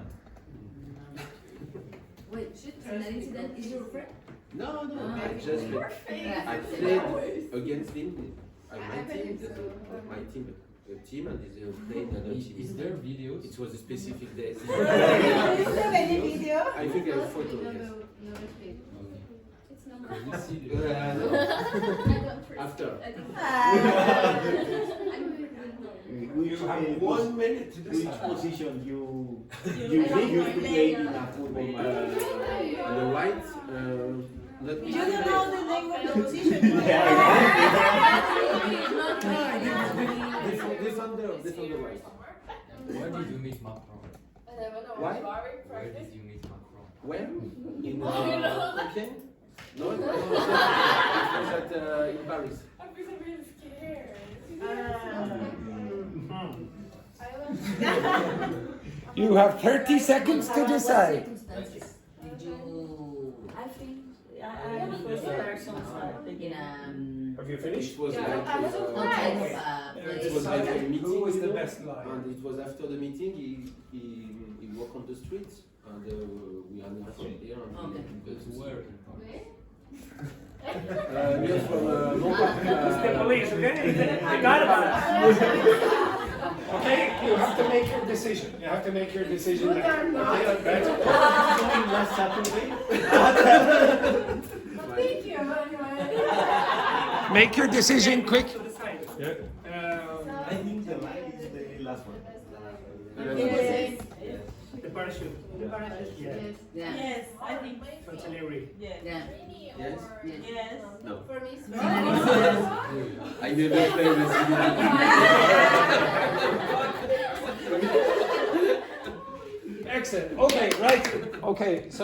Wait, shit, an incident is your friend? No, I just I played against him. My team, a team, and they played another team. Is there videos? It was a specific day. Is there any video? I think I have photos. Yes. Number 3. It's number Can we see No. I don't trust After. it. Which, You have 1 minute to which decide. position you think you to play in a football match? On the right, not You don't know the name of the position. Defender right. Where did you meet Macron? Why? Where did you meet Macron? When? In Peking? No, it was in Paris. You have 30 seconds to decide. Circumstances did you I think I in Have you finished? It was like outside of it was like a meeting. Who was the you know, best liar? And it was after the meeting. He walked on the streets, and we are not from there. And Okay. But where in Paris? Just from It's the police, okay? I got about Okay, you have to make your decision. You have to make your decision now. Right? Last Saturday. Thank you. Make your decision quick. Yeah. I think the line is the last one. Yes. The parachute. Yes. Yeah. Yes, I think. Totally agree. Yes. Yeah. Yes? Yes. No. For me, it's I never played the Excellent. Okay, right. Okay, so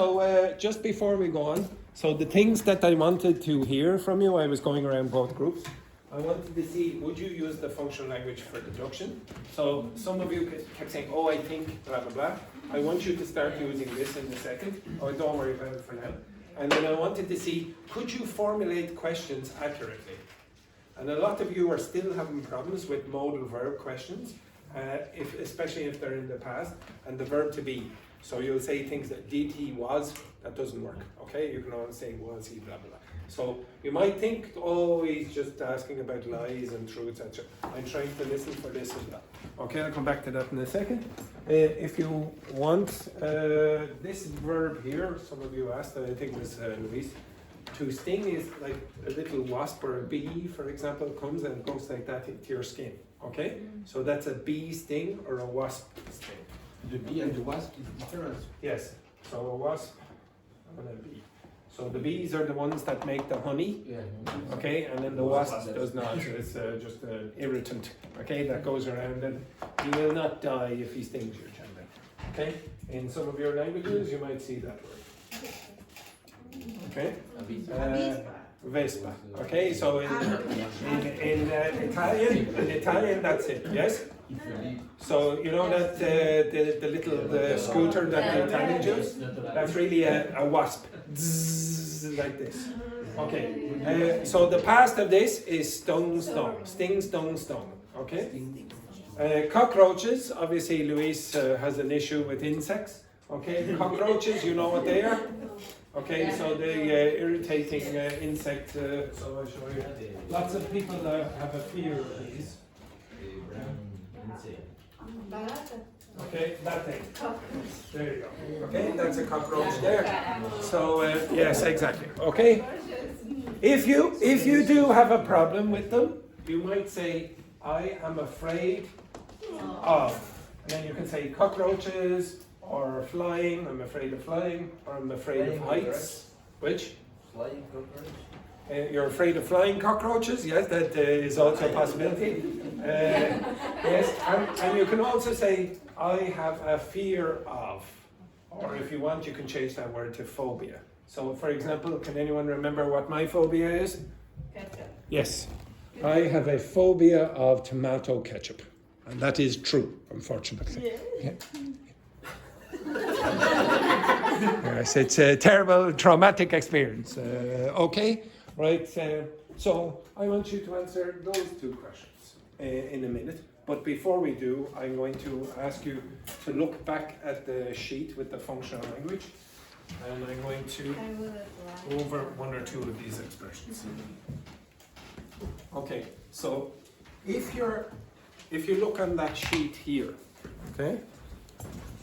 just before we go on, so the things that I wanted to hear from you, I was going around both groups. I wanted to see, would you use the functional language for deduction? So some of you kept saying, oh, I think, blah, blah, blah. I want you to start using this in a second. Oh, don't worry about it for now. And then I wanted to see, could you formulate questions accurately? And a lot of you are still having problems with modal verb questions, especially if they're in the past, and the verb to be. So you'll say things that did he was, that doesn't work, okay? You can only say was he, blah, blah, blah. So you might think, oh, he's just asking about lies and truths, etc. I'm trying to listen for this as well. Okay, I'll come back to that in a second. If you want this verb here, some of you asked, I think it was Luis, to sting is like a little wasp or a bee, for example, comes and goes like that into your skin. Okay? So that's a bee sting or a wasp sting. The bee and the wasp is different. Yes. So a wasp and a bee. So the bees are the ones that make the honey, Yeah. okay, and then the wasp does not. It's just an irritant, okay, that goes around, and you will not die if he stings your child. Okay? In some of your languages, you might see that word. Okay? Vespa. Okay, so in Italian, that's it. Yes. So you know that the little scooter that the Italians use. That's really a wasp. Zzz, like this. Okay. So the past of this is sting, stone. Okay. Cockroaches. Obviously, Luis has an issue with insects. Okay. Cockroaches. You know what they are. Okay, so the irritating insect, so I'll show you. Lots of people have a fear of these. Okay, that thing. There you go. Okay, that's a cockroach there. So, yes, exactly. Okay, if you do have a problem with them, you might say, I am afraid of, and then you can say cockroaches, or flying, I'm afraid of flying, or I'm afraid of heights. Which? Flying cockroach. You're afraid of flying cockroaches? Yes, that is also a possibility. Yes, and you can also say, I have a fear of, or if you want, you can change that word to phobia. So, for example, can anyone remember what my phobia is? Ketchup. Yes, I have a phobia of tomato ketchup, and that is true, unfortunately. Yeah. Yes, it's a terrible, traumatic experience. Okay, right. So I want you to answer those two questions in a minute. But before we do, I'm going to ask you to look back at the sheet with the functional language, and I'm going to go over one or two of these expressions. Okay. So if you look on that sheet here, okay.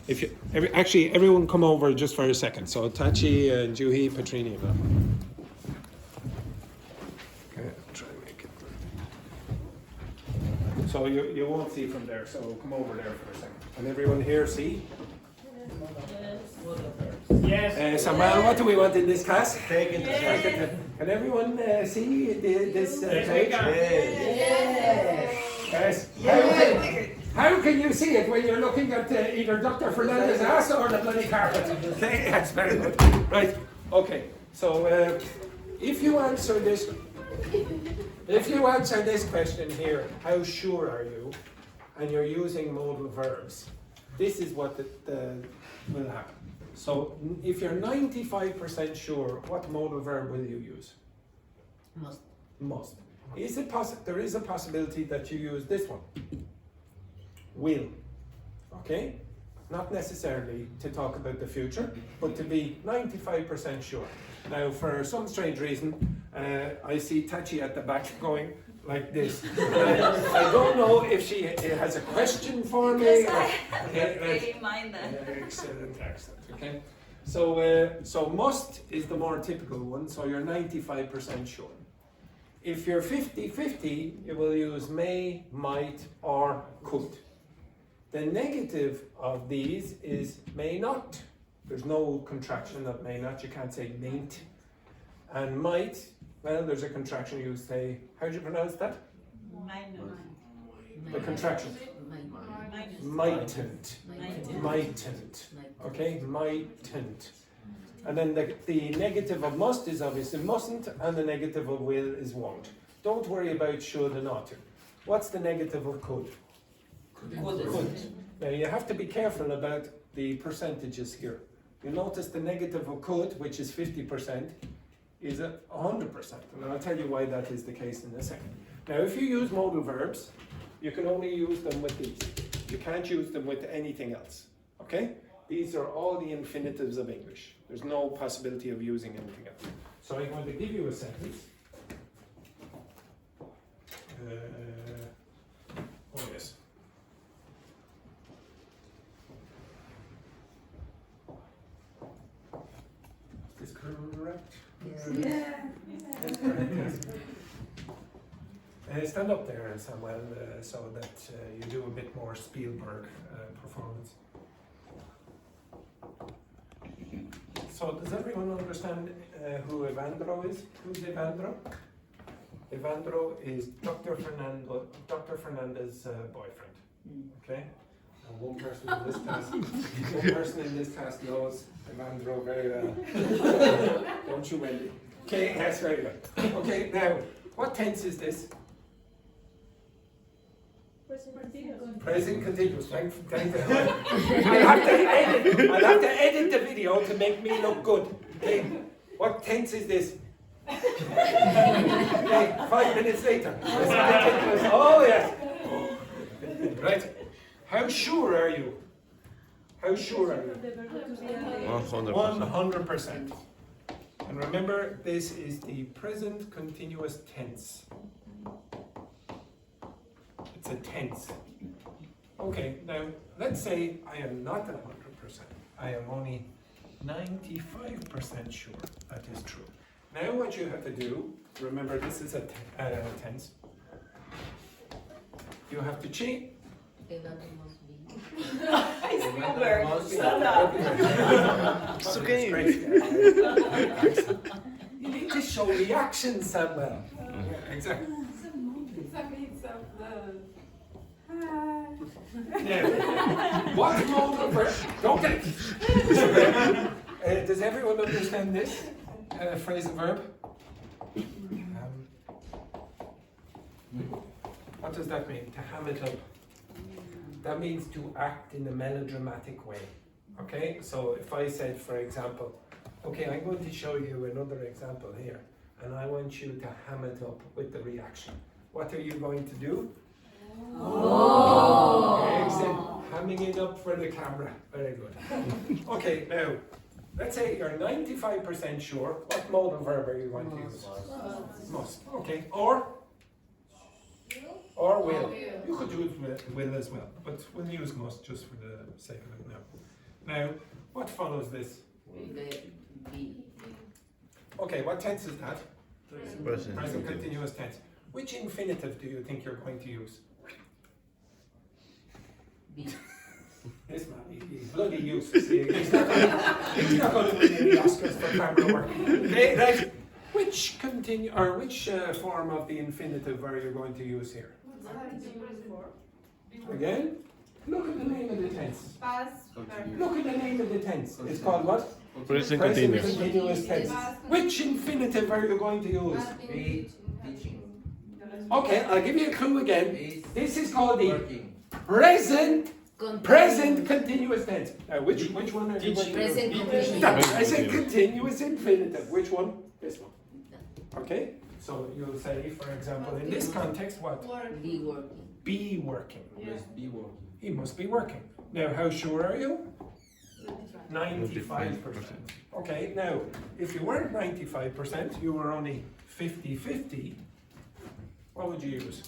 If you, everyone come over just for a second. So Tachi and Juhi, Petrini. Okay, try and make it. So you won't see from there. So come over there for a second. Can everyone here see? Yes. Samuel, what do we want in this class? Take it. Can everyone see this page? Yes. How can you see it when you're looking at either Dr. Fernandez's ass or the bloody carpet? Okay, that's very good. Right. Okay. So if you answer this question here, how sure are you? And you're using modal verbs. This is what will happen. So if you're 95% sure, what modal verb will you use? Must. There is a possibility that you use this one. Will. Okay? Not necessarily to talk about the future, but to be 95% sure. Now, for some strange reason, I see Tachi at the back going like this. I don't know if she has a question for me. Didn't mind that. Excellent. Okay. So must is the more typical one, so you're 95% sure. If you're 50-50, you will use may, might, or could. The negative of these is may not. There's no contraction of may not. You can't say mayn't. And might, well, there's a contraction. You say, how do you pronounce that? The contraction. Mightn't. Okay, mightn't. And then the negative of must is obviously mustn't, and the negative of will is won't. Don't worry about should and ought to. What's the negative of could? Could. Now you have to be careful about the percentages here. You notice the negative of could, which is 50%, is 100%. And I'll tell you why that is the case in a second. Now if you use modal verbs, you can only use them with these. You can't use them with anything else. Okay? These are all the infinitives of English. There's no possibility of using anything else. So I'm going to give you a sentence. Oh yes. Is this correct? Yeah. That's correct, yes. Stand up there, Samuel, so that you do a bit more Spielberg performance. So does everyone understand who Evandro is? Who's Evandro? Evandro is Dr. Fernandez's boyfriend. Okay? And one person in this class knows Evandro very well. Don't you, Wendy? Okay, that's very good. Okay, now, what tense is this? Present continuous. Thank you. I'll have to edit the video to make me look good. Okay, what tense is this? Okay, 5 minutes later. Oh yes. Right. How sure are you? How sure are you? 100%. And remember, this is the present continuous tense. It's a tense. Okay, now let's say I am not 100%. I am only 95% sure that is true. Now what you have to do, remember this is a tense. You have to change. It's okay. You need to show reaction, Samuel. Yeah, exactly. Now, what modal verb? Don't get it. Does everyone understand this phrasal verb? What does that mean? To ham it up. That means to act in a melodramatic way. Okay, so if I said, for example, okay, I'm going to show you another example here, and I want you to ham it up with the reaction. What are you going to do? Oh! Excellent. Hamming it up for the camera. Very good. Okay, now, let's say you're 95% sure. What modal verb are you going to use? Must. Okay, or will. You could use will as well, but we'll use must just for the sake of it now. Now, what follows this? Okay, what tense is that? Present continuous tense. Which infinitive do you think you're going to use? This man, he's bloody useless. He's not going to win any Oscars for camera work. Okay, right. Which form of the infinitive are you going to use here? Again? Look at the name of the tense. Look at the name of the tense. It's called what? Present continuous tense. Which infinitive are you going to use? Okay, I'll give you a clue again. This is called the present continuous tense. Now, which one are you going to use? Present continuous infinitive. Which one? This one. Okay? So you'll say, for example, in this context, what? Be working. Be working. Be working. He must be working. Now, how sure are you? 95%. Okay, now, if you weren't 95%, you were only 50-50, what would you use?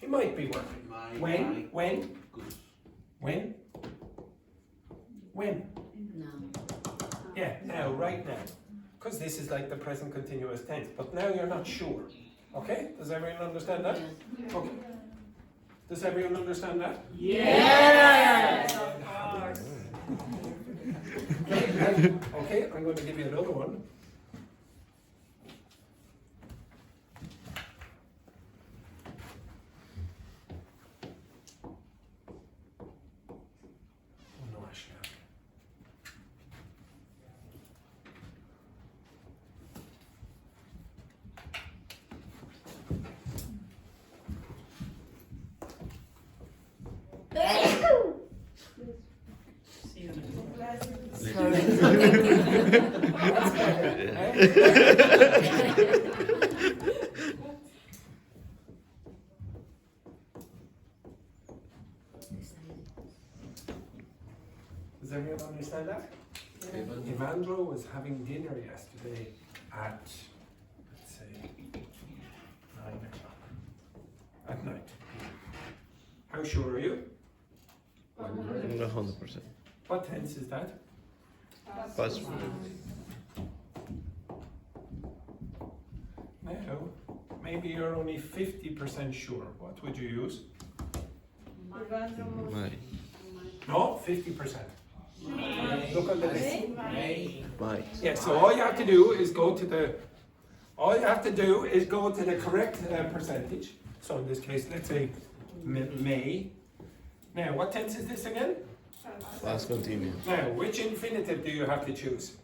He might be working. When? No. Yeah, now, right now. Because this is like the present continuous tense, but now you're not sure. Okay? Does everyone understand that? Okay. Does everyone understand that? Yes! Okay, I'm going to give you another one. Oh no, I should have. Does everyone understand that? Evandro was having dinner yesterday at, let's say, 9 o'clock at night. How sure are you? 100%. What tense is that? Past. Now, maybe you're only 50% sure. What would you use? No, 50%. Look at the list. Yeah, so all you have to do is go to the correct percentage. So in this case, let's say may. Now, what tense is this again? Past continuous. Now, which infinitive do you have to choose?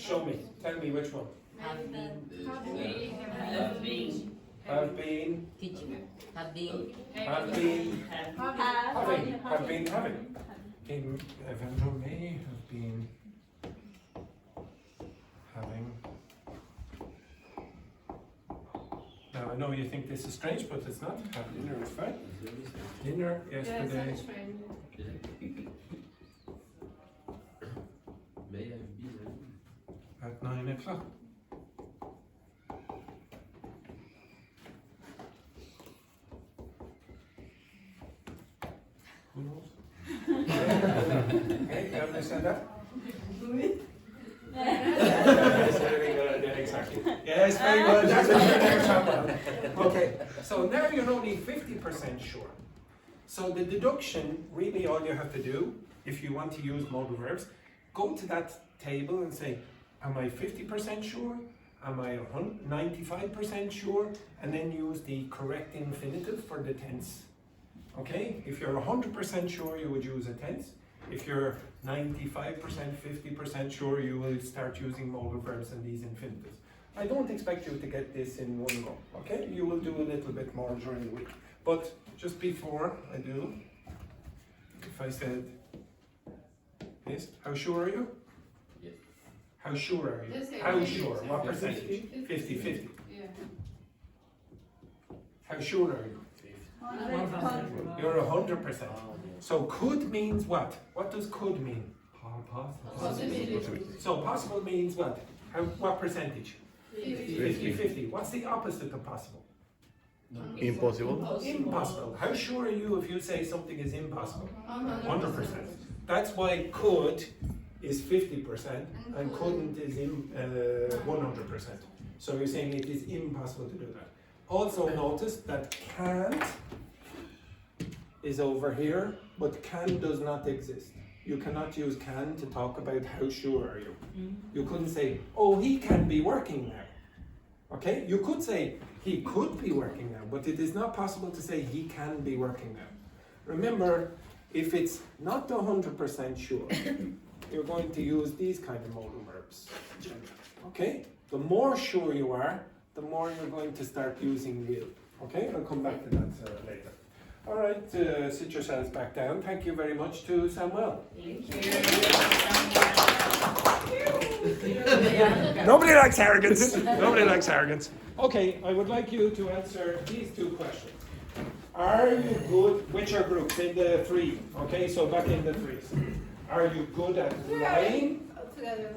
Show me. Tell me which one. Have been. Have been. Have been. Teaching. Have been. Have been. Having. Have been having. In Evandro may have been having. Now I know you think this is strange, but it's not. Have dinner is fine. Dinner yesterday. At 9 o'clock. Who knows? Okay, you understand that? Yes, very good. Yeah, exactly. Yes, very good. That's what you're talking about. Okay, so now you're only 50% sure. So the deduction, really all you have to do, if you want to use modal verbs, go to that table and say, am I 50% sure? Am I 95% sure? And then use the correct infinitive for the tense. Okay? If you're 100% sure, you would use a tense. If you're 95%, 50% sure, you will start using modal verbs and these infinitives. I don't expect you to get this in one go. Okay? You will do a little bit more during the week. But just before I do, if I said this, how sure are you? How sure are you? How sure? What percentage? 50-50. Yeah. How sure are you? 100%. You're 100%. So could means what? What does could mean? Possibility. So possible means what? What percentage? 50-50. What's the opposite of possible? Impossible. Impossible. How sure are you if you say something is impossible? 100%. That's why could is 50% and couldn't is 100%. So you're saying it is impossible to do that. Also notice that can't is over here, but can does not exist. You cannot use can to talk about how sure are you. You couldn't say, oh, he can be working now. Okay? You could say he could be working now, but it is not possible to say he can be working now. Remember, if it's not 100% sure, you're going to use these kind of modal verbs. Okay? The more sure you are, the more you're going to start using will. Okay? I'll come back to that later. All right, sit yourselves back down. Thank you very much to Samuel. Thank you. Nobody likes arrogance. Nobody likes arrogance. Okay, I would like you to answer these two questions. Are you good, which are groups? In the three. Okay, so back in the threes. Are you good at lying? Together.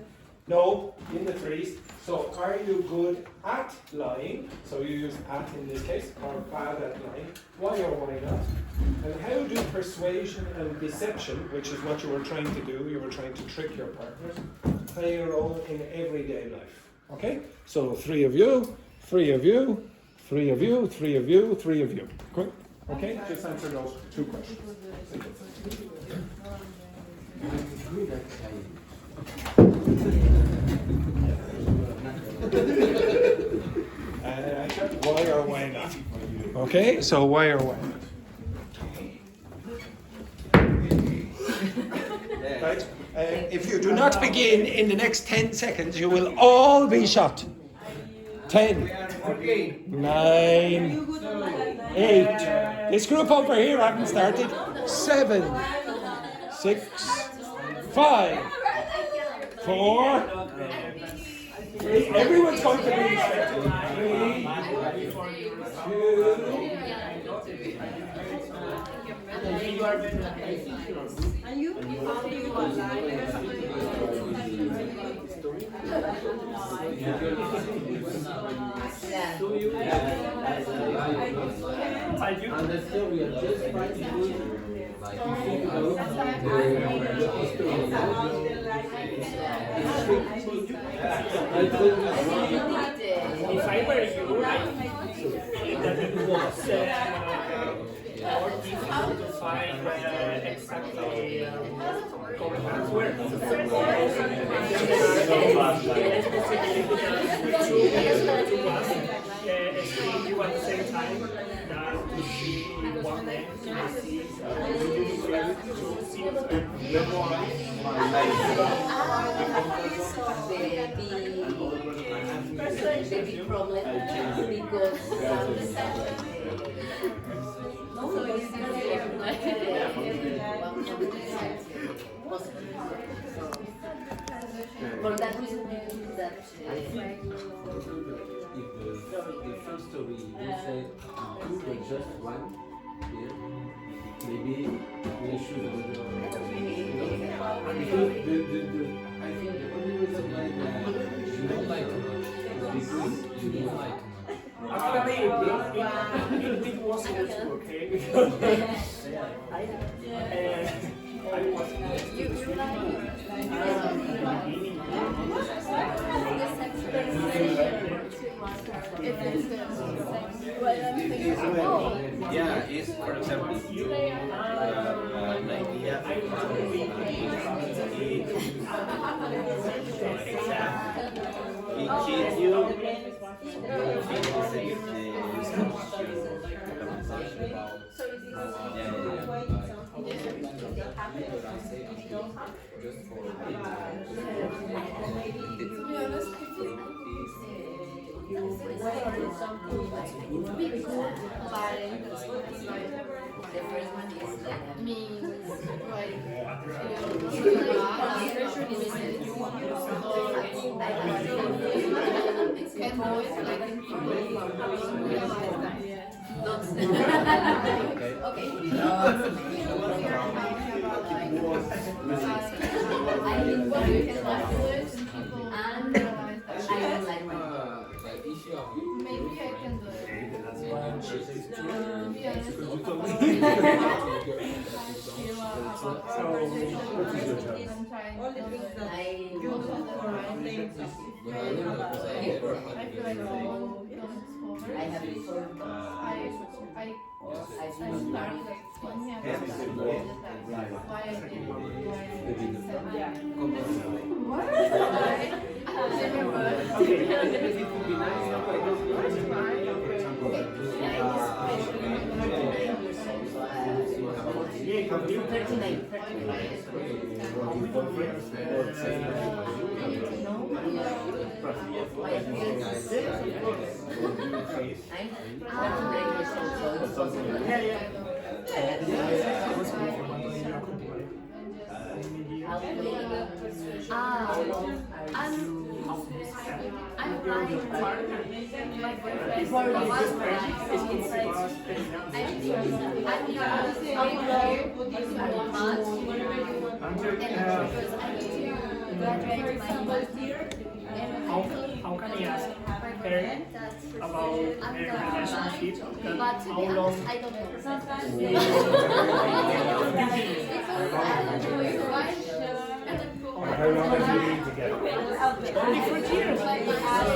No, in the threes. So are you good at lying? So you use at in this case, or bad at lying. Why or why not? And how do persuasion and deception, which is what you were trying to do, you were trying to trick your partners, play a role in everyday life? Okay? So three of you, three of you, three of you, three of you, three of you. Good? Okay? Just answer those two questions. Why or why not? Okay, so why or why not? Right? If you do not begin in the next 10 seconds, you will all be shot. 10, 9, 8. This group over here hasn't started. 7, 6, 5, 4, 3. Everyone's going to be expected. 3, 2. And you? How do you I do understand we are just trying to do If I were you, I think that it was more difficult to find exactly correct answer. Speak you at the same time than to see one name to see memorize. problem because no, it's for that reason, I think that if the first story you say two but just one here, maybe we should because I think the only reason why You don't like too much. is because You don't like too much. Actually, it was also okay because I was Yeah, it's for example, you an idea he cheats you, you say the conversation about Just for To be honest, the first one is like means like can always like realize that. okay. issue of Maybe I can do it. I'm trying my boyfriend for how can I ask her about their relationship? But to be How long? honest, I don't know. How long have you been together? Only 4 years.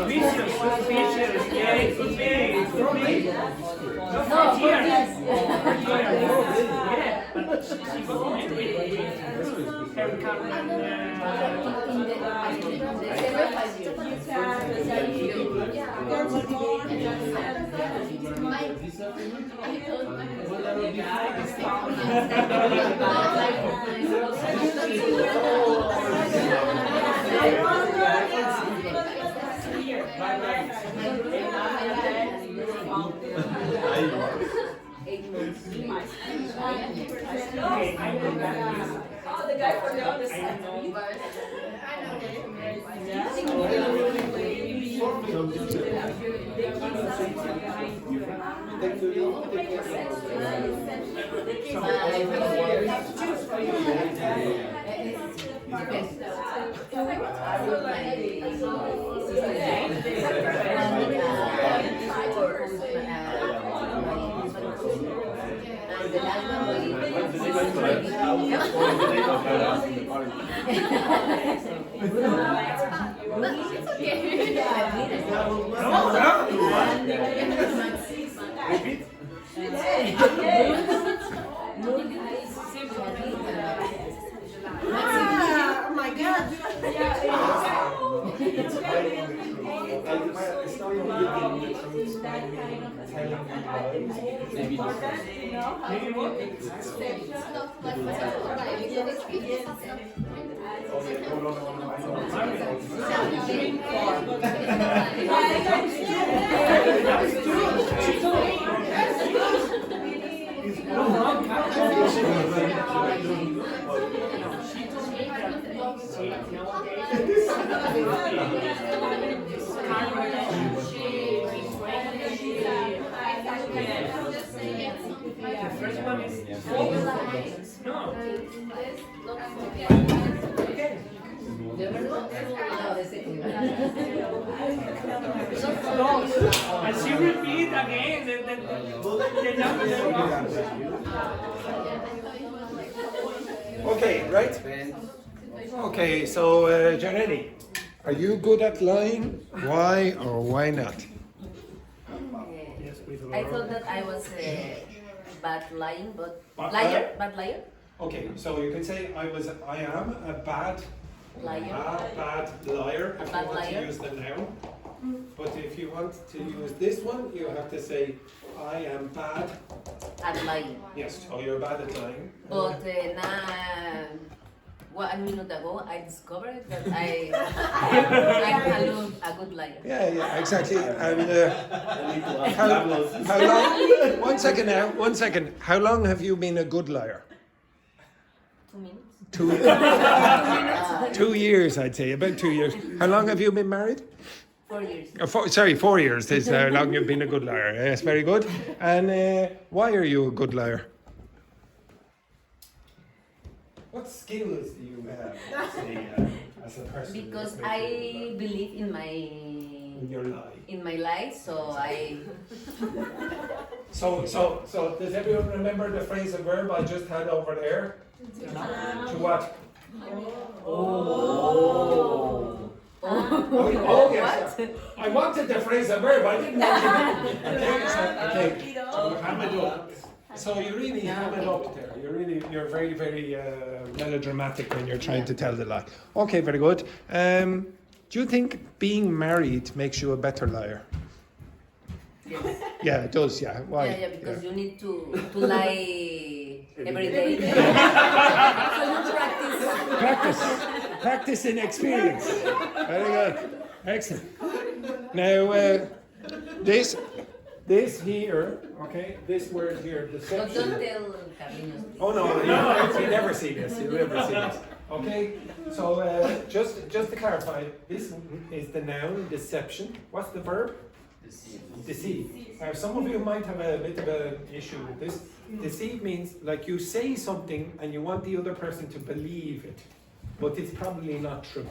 Vicious, suspicious, yeah, it could be, it could be. No, 4 years. Yeah, but she got married with her current Oh, the guy from the other side. Oh my God! Maybe First one is and she repeat again the number. Okay, right? Okay, so Janedi, are you good at lying? Why or why not? I thought that I was bad lying, but bad liar. Okay, so you can say I am a bad Liar. bad liar if you bad want liar. to use the noun. But if you want to use this one, you have to say I am bad At lying. Yes, oh, you're bad at lying. But now, 1 minute ago, I discovered that I'm a good liar. Yeah, exactly. And how long? 1 second now. 1 second. How long have you been a good liar? 2 minutes. 2 years, I'd say. About 2 years. How long have you been married? 4 years. 4 years is how long you've been a good liar. Yes, very good. And why are you a good liar? What skills do you have as a person? Because I believe in your lie. In my lie, so I. So does everyone remember the phrasal verb I just had over there? To what? Oh yes. I wanted the phrasal verb. I didn't want it. Okay. So you really ham it up there. You're very, very melodramatic when you're trying to tell the lie. Okay, very good. Do you think being married makes you a better liar? Yes. Yeah, it does. Yeah. Why? Yeah, because you need to lie every day. So you practice. Practice in experience. Very good. Excellent. Now, this here, okay, this word here, But deception. don't tell Carlinos. Oh no, you never see this. You never see this. Okay, so just to clarify, this is the noun deception. What's the verb? Deceive. Now, some of you might have a bit of an issue with this. Deceive means like you say something and you want the other person to believe it, but it's probably not true.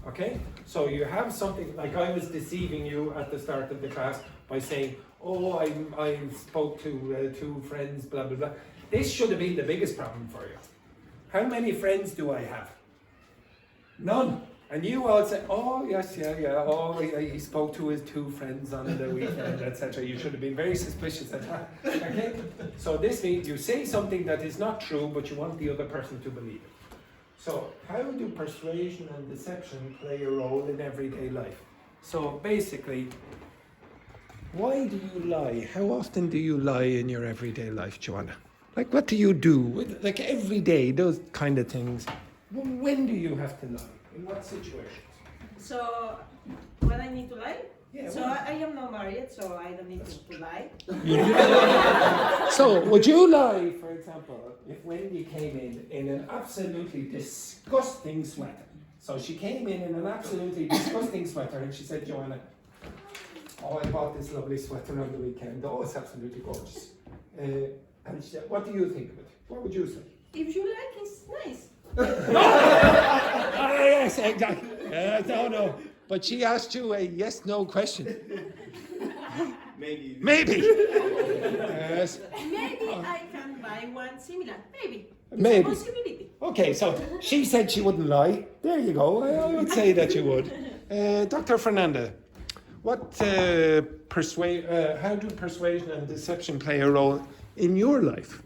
Okay? So you have something, like I was deceiving you at the start of the class by saying, oh, I spoke to 2 friends, blah, blah, blah. This should have been the biggest problem for you. How many friends do I have? None. And you all say, oh, yes, yeah, oh, he spoke to his 2 friends on the weekend, etc. You should have been very suspicious of that. Okay? So this means you say something that is not true, but you want the other person to believe it. So how do persuasion and deception play a role in everyday life? So basically, why do you lie? How often do you lie in your everyday life, Joanna? Like, what do you do? Like every day, those kind of things. When do you have to lie? In what situations? So, when I need to lie? Yeah, So I am not married, so I don't need to lie. So, would you lie, for example, if Wendy came in an absolutely disgusting sweater? So she came in an absolutely disgusting sweater and she said, Joanna, oh, I bought this lovely sweater on the weekend. Oh, it's absolutely gorgeous. And she said, what do you think of it? What would you say? If you like, it's nice. Yes, exactly. No. But she asked you a yes/no question. Maybe. Yes. Maybe I can buy one similar. Maybe. It's Maybe. a possibility. Okay, so she said she wouldn't lie. There you go. I would say that you would. Dr. Fernanda, how do persuasion and deception play a role in your life?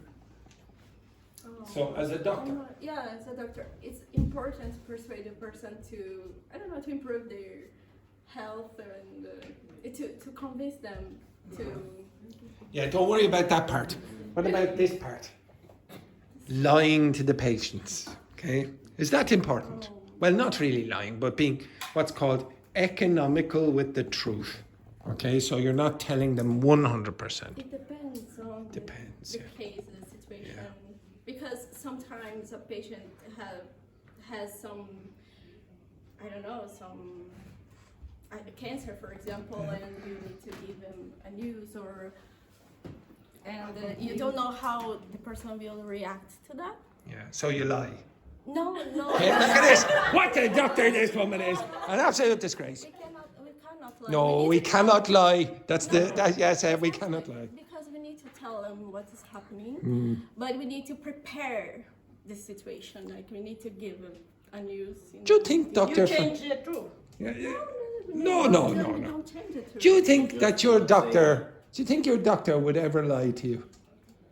So, as a doctor. Yeah, as a doctor, it's important to persuade a person to improve their health and to convince them to. Yeah, don't worry about that part. What about this part? Lying to the patients. Okay, is that important? well, not really lying, but being what's called economical with the truth. Okay, so you're not telling them 100%. It depends on the Depends, case, the situation. Yeah. Because sometimes a patient has some, I don't know, some cancer, for example, and you need to give them a news and you don't know how the person will react to that. Yeah, so you lie. No. Yeah, look at this. What a doctor this woman is. An absolute disgrace. We cannot lie. No, we cannot lie. Yes, we cannot lie. Because we need to tell them what is happening, but we need to prepare the situation. Like we need to give a news. Do you think, Doctor? You change the truth. No. Don't change it. Do you think that your doctor? Do you think your doctor would ever lie to you?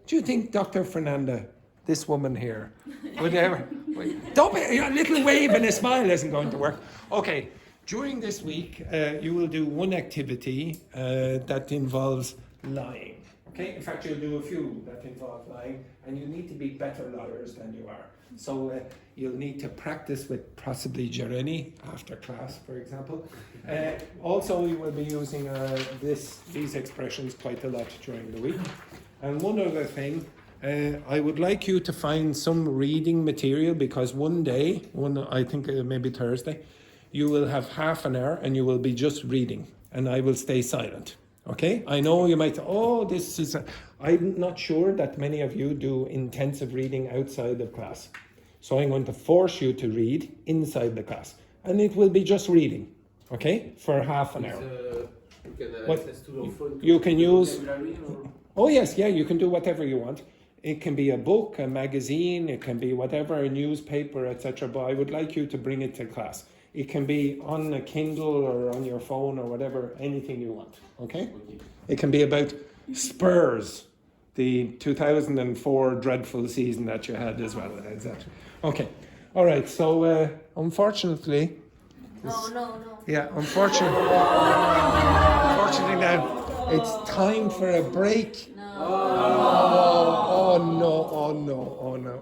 Do you think Dr. Fernanda, this woman here, would ever? Don't be, a little wave and a smile isn't going to work. Okay. During this week, you will do one activity that involves lying. Okay, in fact, you'll do a few that involve lying, and you need to be better liars than you are. So you'll need to practice with possibly Jeremy after class, for example. Also, we will be using these expressions quite a lot during the week. And one other thing, I would like you to find some reading material, because one day, I think maybe Thursday, you will have half an hour and you will be just reading, and I will stay silent. Okay? I know you might say, I'm not sure that many of you do intensive reading outside of class. So I'm going to force you to read inside the class. And it will be just reading, okay? For half an hour. You can have What? access to your phone. You can use... Library or? Oh yes, yeah, you can do whatever you want. It can be a book, a magazine, it can be whatever, a newspaper, etc. But I would like you to bring it to class. It can be on a Kindle or on your phone or whatever, anything you want, okay? It can be about Spurs, the 2004 dreadful season that you had as well, etc. Okay, all right, so unfortunately... No. Yeah, unfortunately now, it's time for a break. No. Oh no.